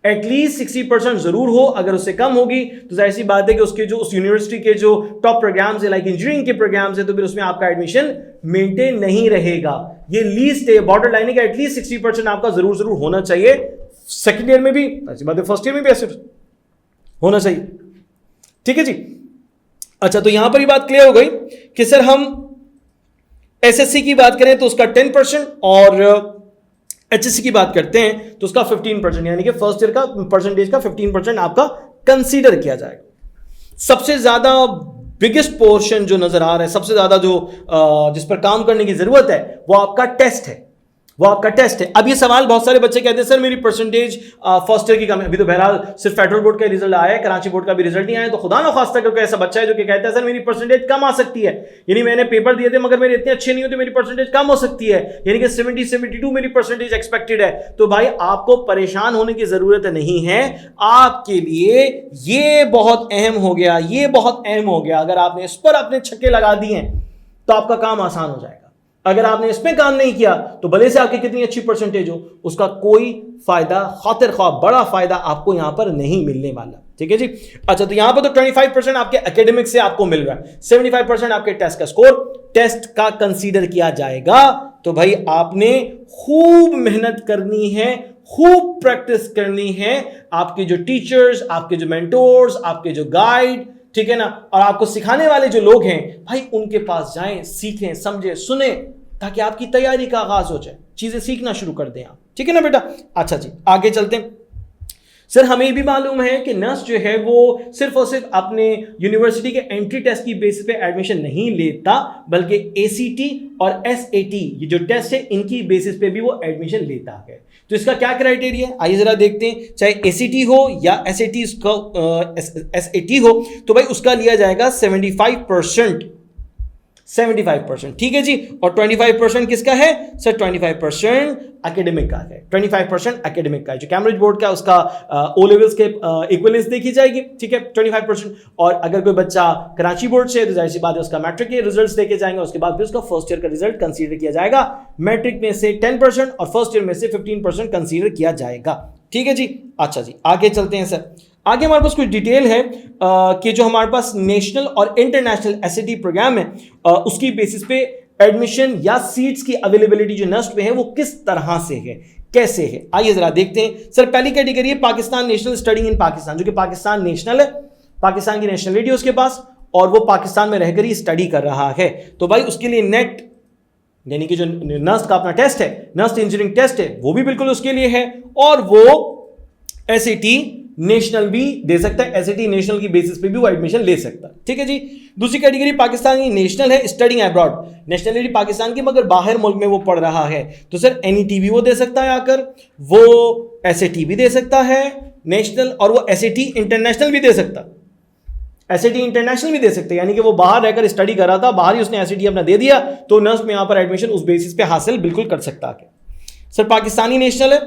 एटलीस्ट 60% जरूर हो। अगर उससे कम होगी तो जाहिर सी बात है कि उसके जो उस यूनिवर्सिटी के जो टॉप प्रोग्राम्स है, लाइक इंजीनियरिंग के प्रोग्राम्स है, तो फिर उसमें आपका एडमिशन मेंटेन नहीं रहेगा। ये लीस्ट है, बॉर्डर लाइन है कि एटलीस्ट 60% आपका जरूर होना चाहिए। सेकेंड ईयर में भी ऐसी बात है, फर्स्ट ईयर में भी ऐसे होना चाहिए, ठीक है जी। अच्छा, तो यहां पर ये बात क्लियर हो गई कि सर हम एसएससी की बात करें तो उसका 10% और एचएससी की बात करते हैं तो उसका 15%, यानी कि फर्स्ट ईयर का परसेंटेज का 15% आपका कंसीडर किया जाएगा। सबसे ज्यादा बिगेस्ट पोर्शन जो नजर आ रहा है, सबसे ज्यादा जो जिस पर काम करने की जरूरत है वो आपका टेस्ट है, वो आपका टेस्ट है। अब ये सवाल बहुत सारे बच्चे कहते हैं सर मेरी परसेंटेज फर्स्ट ईयर की कम है। अभी तो बहरहाल सिर्फ फेडरल बोर्ड का रिजल्ट आया है, कराची बोर्ड का भी रिजल्ट नहीं आया, तो खुदा ना खास्ता करके ऐसा बच्चा है जो कि कहता है सर मेरी परसेंटेज कम आ सकती है, यानी मैंने पेपर दिए थे मगर मेरे इतने अच्छे नहीं होते, मेरी परसेंटेज कम हो सकती है, यानी कि 70-72 मेरी परसेंटेज एक्सपेक्टेड है। तो भाई आपको परेशान होने की जरूरत नहीं है, आपके लिए ये बहुत अहम हो गया, ये बहुत अहम हो गया। अगर आपने इस पर अपने छक्के लगा दिए तो आपका काम आसान हो जाएगा। अगर आपने इसमें काम नहीं किया तो भले से आपकी कितनी अच्छी परसेंटेज हो, उसका कोई फायदा, खातिर ख्वाह बड़ा फायदा आपको यहां पर नहीं मिलने वाला, ठीक है जी। अच्छा, तो यहां पर तो 25% आपके एकेडमिक से आपको मिल रहा है, 75% आपके टेस्ट का स्कोर, टेस्ट का कंसीडर किया जाएगा। तो भाई आपने खूब मेहनत करनी है, खूब प्रैक्टिस करनी है। आपके जो टीचर्स, आपके जो मेंटोर्स, आपके जो गाइड, ठीक है ना, और आपको सिखाने वाले जो लोग हैं भाई उनके पास जाएं, सीखें, समझें, सुने, ताकि आपकी तैयारी का आगाज हो जाए, चीजें सीखना शुरू कर दें आप, ठीक है ना बेटा। अच्छा जी, आगे चलते हैं। सर हमें भी मालूम है कि नर्स जो है वो सिर्फ और सिर्फ अपने यूनिवर्सिटी के एंट्री टेस्ट की बेसिस पे एडमिशन नहीं लेता, बल्कि एसीटी और एसएटी ये जो टेस्ट है इनकी बेसिस पे भी वो एडमिशन लेता है। तो इसका क्या क्राइटेरिया है, आइए जरा देखते हैं। चाहे एसीटी हो या एसएटी हो, तो भाई उसका लिया जाएगा 75%, ठीक है जी। और 25% किसका है सर? 25% एकेडमिक का है, 25% एकेडमिक का है। जो कैम्ब्रिज बोर्ड का उसका ओ लेवल्स के इक्विवेलेंस देखी जाएगी, ठीक है, 25%। और अगर कोई बच्चा कराची बोर्ड से है तो जाहिर सी बात है उसका मैट्रिक के रिजल्ट्स देखे जाएंगे, उसके बाद फिर उसका फर्स्ट ईयर का रिजल्ट कंसीडर किया जाएगा। मैट्रिक में से 10% और फर्स्ट ईयर में से 15% कंसीडर किया जाएगा, ठीक है जी। अच्छा जी, आगे चलते हैं सर। आगे हमारे पास कुछ डिटेल है कि जो हमारे पास नेशनल और इंटरनेशनल एसएटी प्रोग्राम है उसकी बेसिस पे एडमिशन या सीट्स की अवेलेबिलिटी जो नस्ट में है वो किस तरह से है, कैसे है, आइए जरा देखते हैं। सर पहली कैटेगरी है Pakistan national studying in Pakistan, जो कि पाकिस्तान नेशनल है, पाकिस्तान की नेशनलिटी उसके पास और वो पाकिस्तान में रहकर ही स्टडी कर रहा है। तो भाई उसके लिए नेट यानी कि जो नर्स का अपना टेस्ट है, नर्स इंजीनियरिंग टेस्ट है, वो भी बिल्कुल उसके लिए है, और वो एसएटी नेशनल भी दे सकता है, एसएटी नेशनल की बेसिस पे भी वो एडमिशन ले सकता है, ठीक है जी। दूसरी कैटेगरी पाकिस्तान की नेशनल है, स्टडिंग अब्रॉड, नेशनलिटी पाकिस्तान की मगर बाहर मुल्क में वो पढ़ रहा है, तो सर एनईटी भी वो दे सकता है आकर, वो एसएटी भी दे सकता है नेशनल, और वो एसएटी इंटरनेशनल भी दे सकता है, एसएटी इंटरनेशनल भी दे सकते हैं, यानी कि वो बाहर रहकर स्टडी कर रहा था, बाहर ही उसने एसएटी अपना दे दिया, तो नर्स में यहां पर एडमिशन उस बेसिस पे हासिल बिल्कुल कर सकता है। सर पाकिस्तानी नेशनल है,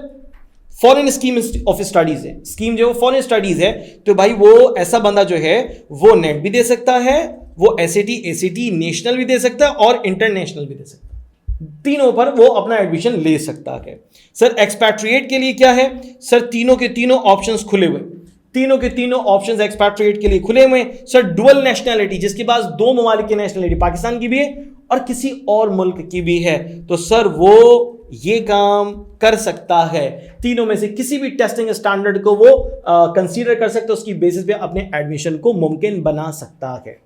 फॉरेन स्कीम ऑफ स्टडीज है, स्कीम जो फॉरेन स्टडीज है, तो भाई वो ऐसा बंदा जो है वो नेट भी दे सकता है, वो एसएटी नेशनल भी दे सकता है और इंटरनेशनल भी दे सकता है, तीनों पर वो अपना एडमिशन ले सकता है। सर एक्सपैट्रिएट के लिए क्या है? सर तीनों के तीनों ऑप्शंस खुले हुए, तीनों के तीनों ऑप्शंस एक्सपैट्रिएट के लिए खुले हुए। सर डुअल नेशनैलिटी, जिसके पास दो ममालिक की नेशनैलिटी, पाकिस्तान की भी है और किसी और मुल्क की भी है, तो सर वो ये काम कर सकता है, तीनों में से किसी भी टेस्टिंग स्टैंडर्ड को वो कंसीडर कर सकता है, उसकी बेसिस पे अपने एडमिशन को मुमकिन बना सकता है,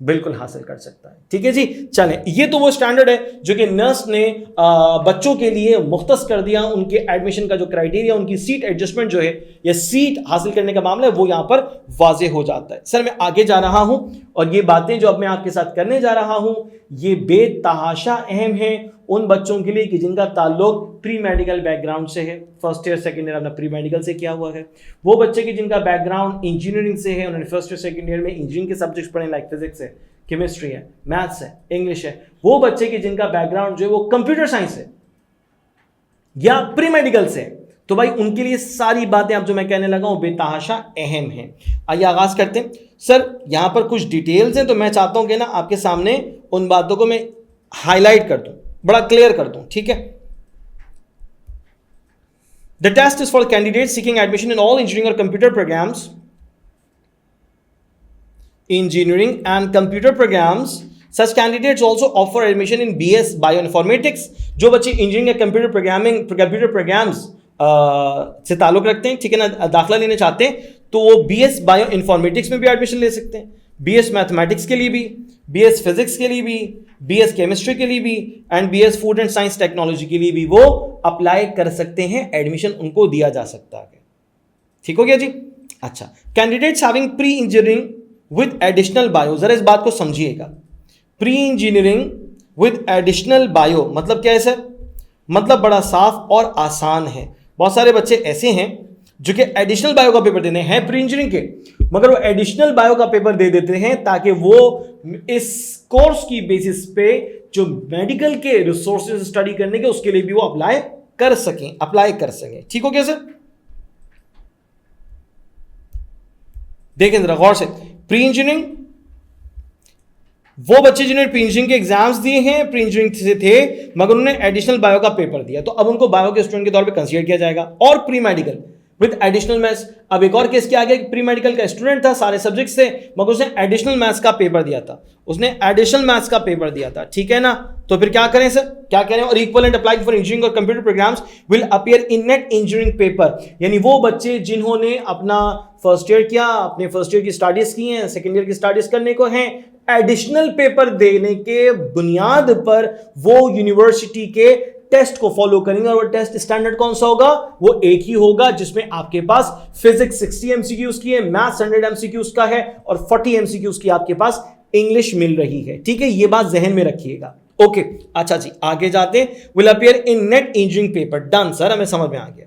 बिल्कुल हासिल कर सकता है, ठीक है जी। चलें, ये तो वो स्टैंडर्ड है जो कि नर्स ने बच्चों के लिए मुख्तस कर दिया, उनके एडमिशन का जो क्राइटेरिया, उनकी सीट एडजस्टमेंट जो है या सीट हासिल करने का मामला है वो यहां पर वाजे हो जाता है। सर मैं आगे जा रहा हूं और ये बातें जो अब मैं आपके साथ करने जा रहा हूं ये बेतहाशा अहम है उन बच्चों के लिए कि जिनका ताल्लुक प्री मेडिकल बैकग्राउंड से है, फर्स्ट ईयर सेकेंड ईयर अपना प्री मेडिकल से किया हुआ है। वो बच्चे की जिनका बैकग्राउंड इंजीनियरिंग से है, उन्होंने फर्स्ट ईयर सेकेंड ईयर में इंजीनियरिंग के सब्जेक्ट्स पढ़े, लाइक फिजिक्स है, केमिस्ट्री है, मैथ्स है, इंग्लिश है। वो बच्चे की जिनका बैकग्राउंड जो है वो कंप्यूटर साइंस है या प्री मेडिकल से, तो भाई उनके लिए सारी बातें अब जो मैं कहने लगा हूं बेतहाशा अहम है। आइए आगाज करते हैं। सर यहां पर कुछ डिटेल्स हैं, तो मैं चाहता हूं कि ना आपके सामने उन बातों को मैं हाईलाइट कर दूं, बड़ा क्लियर कर दूं, ठीक है। The test is for candidate seeking admission in all engineering और computer programs, engineering and computer programs. Such candidates also offer admission in BS Bioinformatics. जो बच्चे इंजीनियरिंग या कंप्यूटर प्रोग्रामिंग, कंप्यूटर प्रोग्राम्स से ताल्लुक रखते हैं, ठीक है ना, दाखिला लेने चाहते हैं, तो वो BS Bioinformatics में भी एडमिशन ले सकते हैं, BS मैथमेटिक्स के लिए भी, BS फिजिक्स के लिए भी, BS केमिस्ट्री के लिए भी and BS food and science technology के लिए भी वो अप्लाई कर सकते हैं, एडमिशन उनको दिया जा सकता है। ठीक हो गया जी। अच्छा, candidates having pre engineering with additional bio, जरा इस बात को समझिएगा। Pre engineering with additional bio मतलब क्या है सर? मतलब बड़ा साफ और आसान है। बहुत सारे बच्चे ऐसे हैं जो कि एडिशनल बायो का पेपर देने हैं प्री इंजीनियरिंग के, मगर वो एडिशनल बायो का पेपर दे देते हैं ताकि वो इस कोर्स की बेसिस पे जो मेडिकल के रिसोर्सेज स्टडी करने के उसके लिए भी वो अप्लाई कर सकें। ठीक हो गया सर? देखें जरा गौर से, प्री इंजीनियरिंग वो बच्चे जिन्होंने प्री इंजीनियरिंग के एग्जाम्स दिए हैं, प्री इंजीनियरिंग से थे मगर उन्होंने एडिशनल बायो का पेपर दिया, तो अब उनको बायो के स्टूडेंट के तौर पे कंसीडर किया जाएगा। और pre medical with additional maths, अब एक और केस क्या आ गया, प्री मेडिकल का स्टूडेंट था, सारे सब्जेक्ट्स थे, मगर उसने एडिशनल मैथ्स का पेपर दिया था, ठीक है ना। तो फिर क्या करें सर, क्या करें? और इक्विवेलेंट अप्लाइंग फॉर इंजीनियरिंग और computer programmes will appear in net engineering paper, यानी वो बच्चे जिन्होंने अपना फर्स्ट ईयर किया, अपने फर्स्ट ईयर की स्टडीज की हैं, सेकेंड ईयर की स्टडीज करने को हैं, एडिशनल पेपर देने के बुनियाद पर वो यूनिवर्सिटी के टेस्ट को फॉलो करेंगे। और वो टेस्ट स्टैंडर्ड कौन सा होगा? वो एक ही होगा जिसमें आपके पास फिजिक्स 60 एमसीक्यूज की है, मैथ्स 100 एमसीक्यूज का है और 40 एमसीक्यूज की आपके पास इंग्लिश मिल रही है। ठीक है, ये बात जहन में रखिएगा। ओके, अच्छा जी, आगे जाते हैं। Will appear in net engineering paper. Done sir, हमें समझ में आ गया।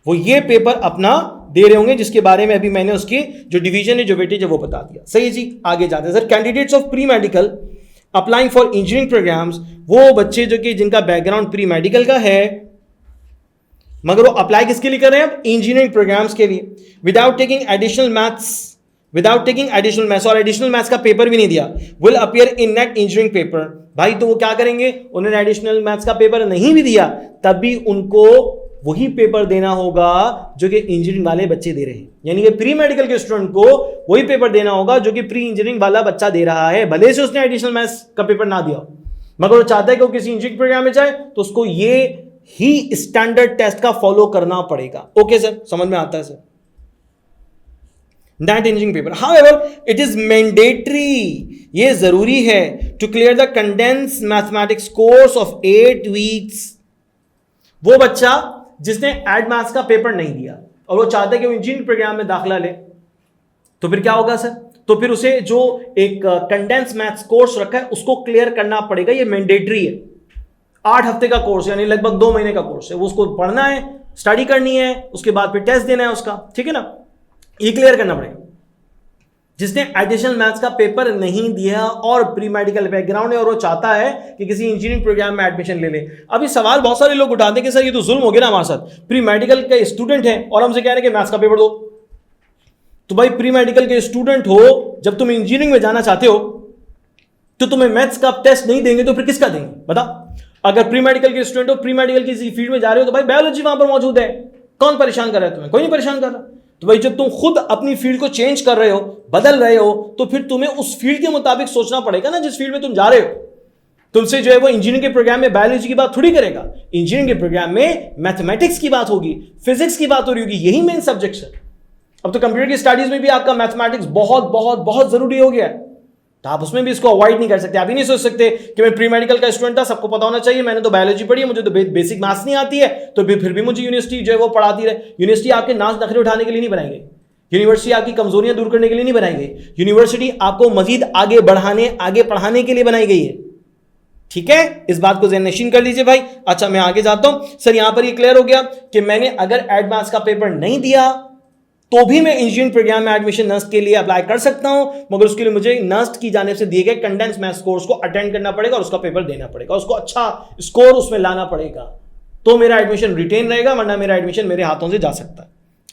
वो ये पेपर अपना दे रहे होंगे जिसके बारे में अभी मैंने उसकी जो डिवीजन है, जो वेटेज है वो बता दिया। सही है जी, आगे जाते हैं sir. Candidates of pre medical applying for engineering programmes, वो बच्चे जो कि जिनका बैकग्राउंड प्री मेडिकल का है मगर वो अप्लाई किसके लिए कर रहे हैं? अब इंजीनियरिंग प्रोग्राम्स के लिए। विदाउट टेकिंग एडिशनल मैथ्स और एडिशनल मैथ्स का पेपर भी नहीं दिया, will appear in net engineering paper. भाई तो वो क्या करेंगे? उन्होंने एडिशनल मैथ्स का पेपर नहीं भी दिया तब भी उनको वही पेपर देना होगा जो कि इंजीनियरिंग वाले बच्चे दे रहे हैं, यानी कि प्री मेडिकल के स्टूडेंट को वही पेपर देना होगा जो कि प्री इंजीनियरिंग वाला बच्चा दे रहा है, भले से उसने एडिशनल मैथ्स का पेपर ना दिया, मगर वो चाहता है कि वो किसी इंजीनियरिंग प्रोग्राम में जाए तो उसको ये ही स्टैंडर्ड टेस्ट का फॉलो करना पड़ेगा। ओके सर, समझ में आता है sir? NET engineering paper, however it is mandatory, ये जरूरी है to clear the condensed mathematics course of 8 weeks. वो बच्चा जिसने एड मैथ्स का पेपर नहीं दिया और वो चाहता है कि वो इंजीनियरिंग प्रोग्राम में दाखिला ले, तो फिर क्या होगा सर? तो फिर उसे जो एक कंडेंस मैथ्स कोर्स रखा है उसको क्लियर करना पड़ेगा। ये मैंडेटरी है, 8 हफ्ते का कोर्स यानी लगभग 2 महीने का कोर्स है, वो उसको पढ़ना है, स्टडी करनी है, उसके बाद फिर टेस्ट देना है उसका, ठीक है ना, ये क्लियर करना पड़ेगा। जिसने एडिशनल मैथ्स का पेपर नहीं दिया और प्री मेडिकल बैकग्राउंड है और वो चाहता है कि किसी इंजीनियरिंग प्रोग्राम में एडमिशन ले ले। अभी सवाल बहुत सारे लोग उठाते हैं कि सर ये तो जुल्म हो गया ना हमारे साथ, प्री मेडिकल के स्टूडेंट हैं और हमसे कह रहे हैं कि मैथ्स का पेपर दो। तो भाई प्री मेडिकल के स्टूडेंट हो, जब तुम इंजीनियरिंग में जाना चाहते हो तो तुम्हें मैथ्स का टेस्ट नहीं देंगे तो फिर किसका देंगे बता? अगर प्री मेडिकल के स्टूडेंट हो, प्री मेडिकल की फील्ड में जा रहे हो तो भाई बायोलॉजी वहां पर मौजूद है, कौन परेशान कर रहा है तुम्हें? कोई नहीं परेशान कर रहा। तो भाई जब तुम खुद अपनी फील्ड को चेंज कर रहे हो, बदल रहे हो, तो फिर तुम्हें उस फील्ड के मुताबिक सोचना पड़ेगा ना जिस फील्ड में तुम जा रहे हो। तुमसे जो है वो इंजीनियरिंग के प्रोग्राम में बायोलॉजी की बात थोड़ी करेगा, इंजीनियरिंग के प्रोग्राम में मैथमेटिक्स की बात होगी, फिजिक्स की बात हो रही होगी, यही मेन सब्जेक्ट है। अब तो कंप्यूटर की स्टडीज में भी आपका मैथमेटिक्स बहुत बहुत बहुत जरूरी हो गया है, तो आप उसमें भी इसको अवॉइड नहीं कर सकते। आप ही नहीं सोच सकते कि मैं प्री मेडिकल का स्टूडेंट था, सबको पता होना चाहिए, मैंने तो बायोलॉजी पढ़ी है, मुझे तो बेसिक मैथ्स नहीं आती है, तो फिर भी मुझे यूनिवर्सिटी जो है वो पढ़ाती रहे। यूनिवर्सिटी आपके नाज नखरे उठाने के लिए नहीं बनाई गई, यूनिवर्सिटी आपकी कमजोरियां दूर करने के लिए नहीं बनाई गई, यूनिवर्सिटी आपको मजीद आगे बढ़ाने, आगे पढ़ाने के लिए बनाई गई है। ठीक है, इस बात को ज़हन-नशीन कर लीजिए भाई। अच्छा, मैं आगे जाता हूं। सर यहां पर ये क्लियर हो गया कि मैंने अगर एडवांस का पेपर नहीं दिया तो भी मैं इंजीनियरिंग प्रोग्राम में एडमिशन नस्ट के लिए अप्लाई कर सकता हूं, मगर उसके लिए मुझे नस्ट की जाने से दिए गए कंडेंस मैथ्स कोर्स को अटेंड करना पड़ेगा और उसका पेपर देना पड़ेगा, उसको अच्छा स्कोर उसमें लाना पड़ेगा, तो मेरा एडमिशन रिटेन रहेगा, वरना मेरा एडमिशन मेरे हाथों से जा सकता है।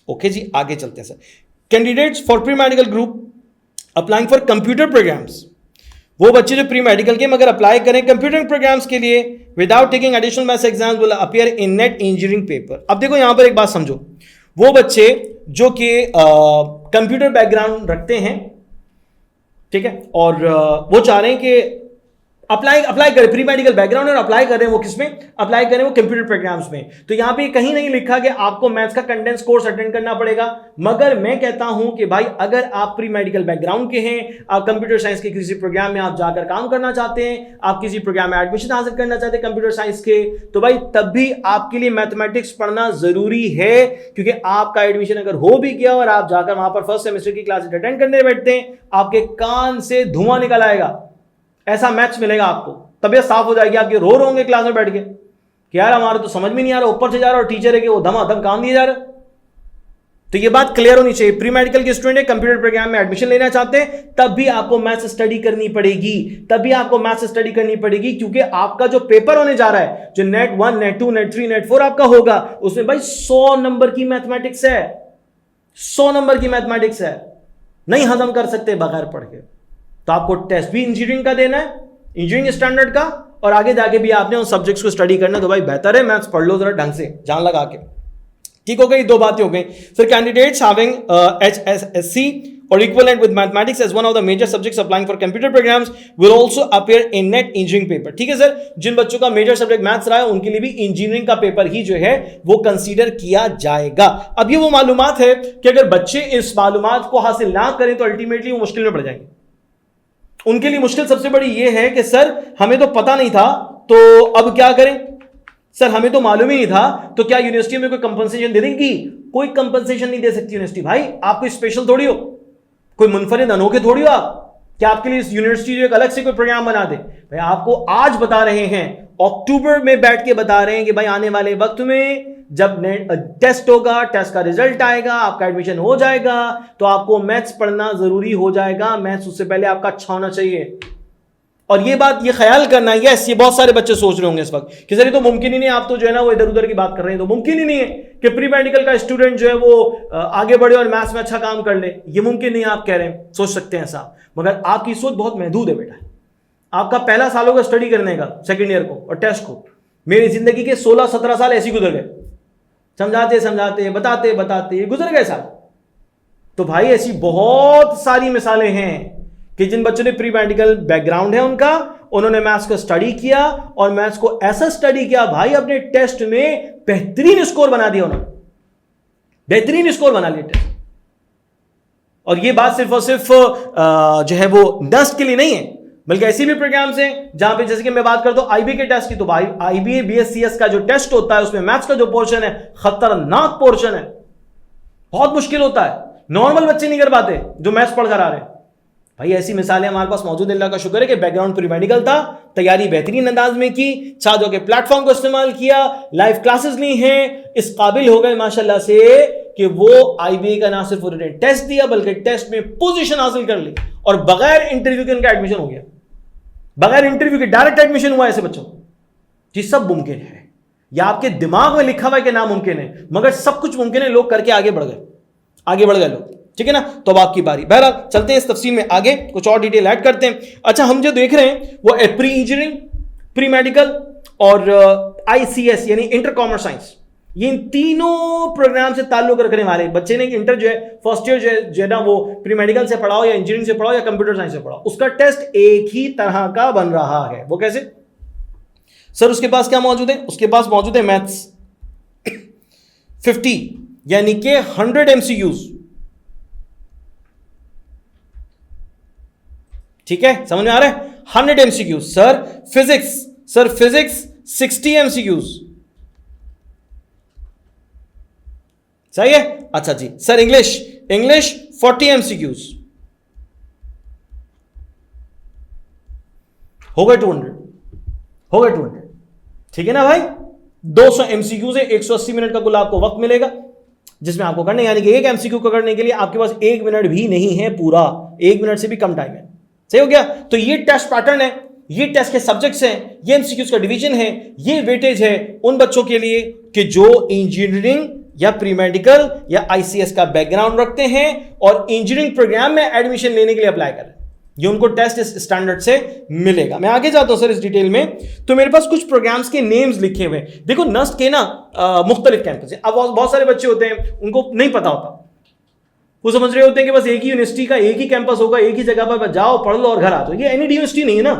ओके जी, आगे चलते हैं sir. Candidates for pre medical group applying for computer programs, वो बच्चे जो प्री मेडिकल के मगर अप्लाई करें कंप्यूटर प्रोग्राम्स के लिए without taking additional maths exams will appear in net engineering paper. अब देखो यहां पर एक बात समझो, वो बच्चे जो कि कंप्यूटर बैकग्राउंड रखते हैं, ठीक है, और वो चाह रहे हैं कि अप्लाई करें प्री मेडिकल बैकग्राउंड और अप्लाई कर रहे हैं वो किसमें, अप्लाई करें वो कंप्यूटर प्रोग्राम्स में, तो यहां पे कहीं नहीं लिखा कि आपको मैथ्स का कंडेंस कोर्स अटेंड करना पड़ेगा। मगर मैं कहता हूं कि भाई अगर आप प्री मेडिकल बैकग्राउंड के हैं, आप कंप्यूटर साइंस के किसी प्रोग्राम में आप जाकर काम करना चाहते हैं, आप किसी प्रोग्राम में एडमिशन हासिल करना चाहते हैं कंप्यूटर साइंस के, तो भाई तब भी आपके लिए मैथमेटिक्स पढ़ना जरूरी है, क्योंकि आपका एडमिशन अगर हो भी गया और आप जाकर वहां पर फर्स्ट सेमेस्टर की क्लासेस अटेंड करने बैठते हैं, आपके कान से धुआं निकल आएगा, ऐसा मैथ्स मिलेगा आपको, तबीयत साफ हो जाएगी आपके, रो होंगे क्लास में बैठ के कि यार हमारा तो समझ में नहीं आ रहा, ऊपर से जा रहा और टीचर है कि वो धमाधम काम दिए जा रहा। तो ये बात क्लियर होनी चाहिए, प्री मेडिकल के स्टूडेंट है, कंप्यूटर प्रोग्राम में एडमिशन लेना चाहते हैं, तब भी आपको मैथ्स स्टडी करनी पड़ेगी, क्योंकि आपका जो पेपर होने जा रहा है, जो नेट 1 नेट 2 नेट 3 नेट 4 आपका होगा, उसमें भाई 100 नंबर की मैथमेटिक्स है, 100 नंबर की मैथमेटिक्स है, नहीं हजम कर सकते बगैर पढ़ के। तो आपको टेस्ट भी इंजीनियरिंग का देना है, इंजीनियरिंग स्टैंडर्ड का, और आगे जाके भी आपने उन सब्जेक्ट्स को स्टडी करना है, तो भाई बेहतर है मैथ्स पढ़ लो जरा ढंग से जान लगा के। ठीक हो गई, दो बातें हो गई। फिर candidates having HSSC or equivalent with mathematics as one of the major subjects applying for computer programs will also appear in net engineering paper। ठीक है सर, जिन बच्चों का मेजर सब्जेक्ट मैथ्स रहा है उनके लिए भी इंजीनियरिंग का पेपर ही जो है वो कंसीडर किया जाएगा। अब ये वो मालूमात है कि अगर बच्चे इस मालूमात को हासिल ना करें तो अल्टीमेटली वो मुश्किल में पड़ जाएंगे। उनके लिए मुश्किल सबसे बड़ी ये है कि सर हमें तो पता नहीं था, तो अब क्या करें, सर हमें तो मालूम ही नहीं था, तो क्या यूनिवर्सिटी में कोई कंपनसेशन दे देगी? कोई कंपनसेशन नहीं दे सकती यूनिवर्सिटी भाई, आप कोई स्पेशल थोड़ी हो, कोई मुनफरिद अनोखे थोड़ी हो आप, क्या आपके लिए यूनिवर्सिटी एक अलग से कोई प्रोग्राम बना दे? भाई आपको आज बता रहे हैं, अक्टूबर में बैठ के बता रहे हैं कि भाई आने वाले वक्त में जब टेस्ट होगा, टेस्ट का रिजल्ट आएगा, आपका एडमिशन हो जाएगा, तो आपको मैथ्स पढ़ना जरूरी हो जाएगा, मैथ्स उससे पहले आपका अच्छा होना चाहिए। और ये बात, ये ख्याल करना है, यस ये बहुत सारे बच्चे सोच रहे होंगे इस वक्त कि सर ये तो मुमकिन ही नहीं, आप तो जो है ना वो इधर उधर की बात कर रहे हैं, तो मुमकिन ही नहीं है कि प्री मेडिकल का स्टूडेंट जो है वो आगे बढ़े और मैथ्स में अच्छा काम कर ले, ये मुमकिन नहीं आप कह रहे हैं, सोच सकते हैं ऐसा, मगर आपकी सोच बहुत महदूद है बेटा। आपका पहला साल होगा स्टडी करने का, सेकेंड ईयर को और टेस्ट को, मेरी जिंदगी के 16-17 साल ऐसे गुजर गए, समझाते समझाते बताते बताते गुजर गए साल। तो भाई ऐसी बहुत सारी मिसालें हैं कि जिन बच्चों ने प्री मेडिकल बैकग्राउंड है उनका, उन्होंने मैथ्स को स्टडी किया और मैथ्स को ऐसा स्टडी किया भाई अपने टेस्ट में बेहतरीन स्कोर बना दिया, उन्होंने बेहतरीन स्कोर बना लिया टेस्ट। और ये बात सिर्फ और सिर्फ जो है वो नस्ट के लिए नहीं है, बल्कि ऐसी भी प्रोग्राम्स हैं जहां पे, जैसे कि मैं बात करता हूं आईबी के टेस्ट की, तो भाई आईबीए बीएससीएस का जो टेस्ट होता है उसमें मैथ्स का जो पोर्शन है खतरनाक पोर्शन है, बहुत मुश्किल होता है, नॉर्मल बच्चे नहीं कर पाते जो मैथ्स पढ़ कर आ रहे हैं। भाई ऐसी मिसालें हमारे पास मौजूद, अल्लाह का शुक्र है कि बैकग्राउंड प्री मेडिकल था, तैयारी बेहतरीन अंदाज में की, छात्रों के प्लेटफॉर्म को इस्तेमाल किया, लाइव क्लासेस ली हैं, इस काबिल हो गए माशाल्लाह से कि वो आईबीए का ना सिर्फ उन्होंने टेस्ट दिया बल्कि टेस्ट में पोजीशन हासिल कर ली और बगैर इंटरव्यू के उनका एडमिशन हो गया, बगैर इंटरव्यू के डायरेक्ट एडमिशन हुआ ऐसे बच्चों। ये सब मुमकिन है, या आपके दिमाग में लिखा हुआ है कि नामुमकिन है, मगर सब कुछ मुमकिन है, लोग करके आगे बढ़ गए लोग, ठीक है ना। तो अब आपकी बारी, बहरहाल चलते हैं इस तफसील में आगे, कुछ और डिटेल ऐड करते हैं। अच्छा, हम जो देख रहे हैं वो प्री इंजीनियरिंग, प्री मेडिकल और ICS यानी इंटर कॉमर्स साइंस, ये इन तीनों प्रोग्राम से ताल्लुक रखने वाले बच्चे ने इंटर जो है फर्स्ट ईयर जो है ना वो प्री मेडिकल से पढ़ाओ या इंजीनियरिंग से पढ़ाओ या कंप्यूटर साइंस से पढ़ाओ, उसका टेस्ट एक ही तरह का बन रहा है। वो कैसे सर? उसके पास क्या मौजूद है? उसके पास मौजूद है मैथ्स 50 यानी कि 100 MCQs, ठीक है, समझ में आ रहा है? 100 MCQs। सर फिजिक्स 60 MCQs, सही है? अच्छा जी। सर इंग्लिश 40 MCQs, हो गए 200। होगा 200, ठीक है ना भाई। 200 एमसीक्यू से 180 मिनट का कुल आपको वक्त मिलेगा जिसमें आपको करने, यानी कि एक एमसीक्यू को करने के लिए आपके पास 1 मिनट भी नहीं है, पूरा 1 मिनट से भी कम टाइम है। सही हो गया। तो ये टेस्ट पैटर्न है, ये टेस्ट के सब्जेक्ट्स हैं, ये एमसीक्यूज का डिवीजन है, ये वेटेज है उन बच्चों के लिए कि जो इंजीनियरिंग या प्री मेडिकल या आईसीएस का बैकग्राउंड रखते हैं और इंजीनियरिंग प्रोग्राम में एडमिशन लेने के लिए अप्लाई कर रहे हैं। ये उनको टेस्ट इस स्टैंडर्ड से मिलेगा। मैं आगे जाता हूं सर इस डिटेल में। तो मेरे पास कुछ प्रोग्राम्स के नेम्स लिखे हुए हैं। देखो नस्ट के ना मुख्तलिफ कैंपस है। अब बहुत सारे बच्चे होते हैं उनको नहीं पता होता, वो समझ रहे होते हैं कि बस एक ही यूनिवर्सिटी का एक ही कैंपस होगा, एक ही जगह पर जाओ पढ़ लो और घर आ जाओ। ये एनईडी यूनिवर्सिटी नहीं है ना।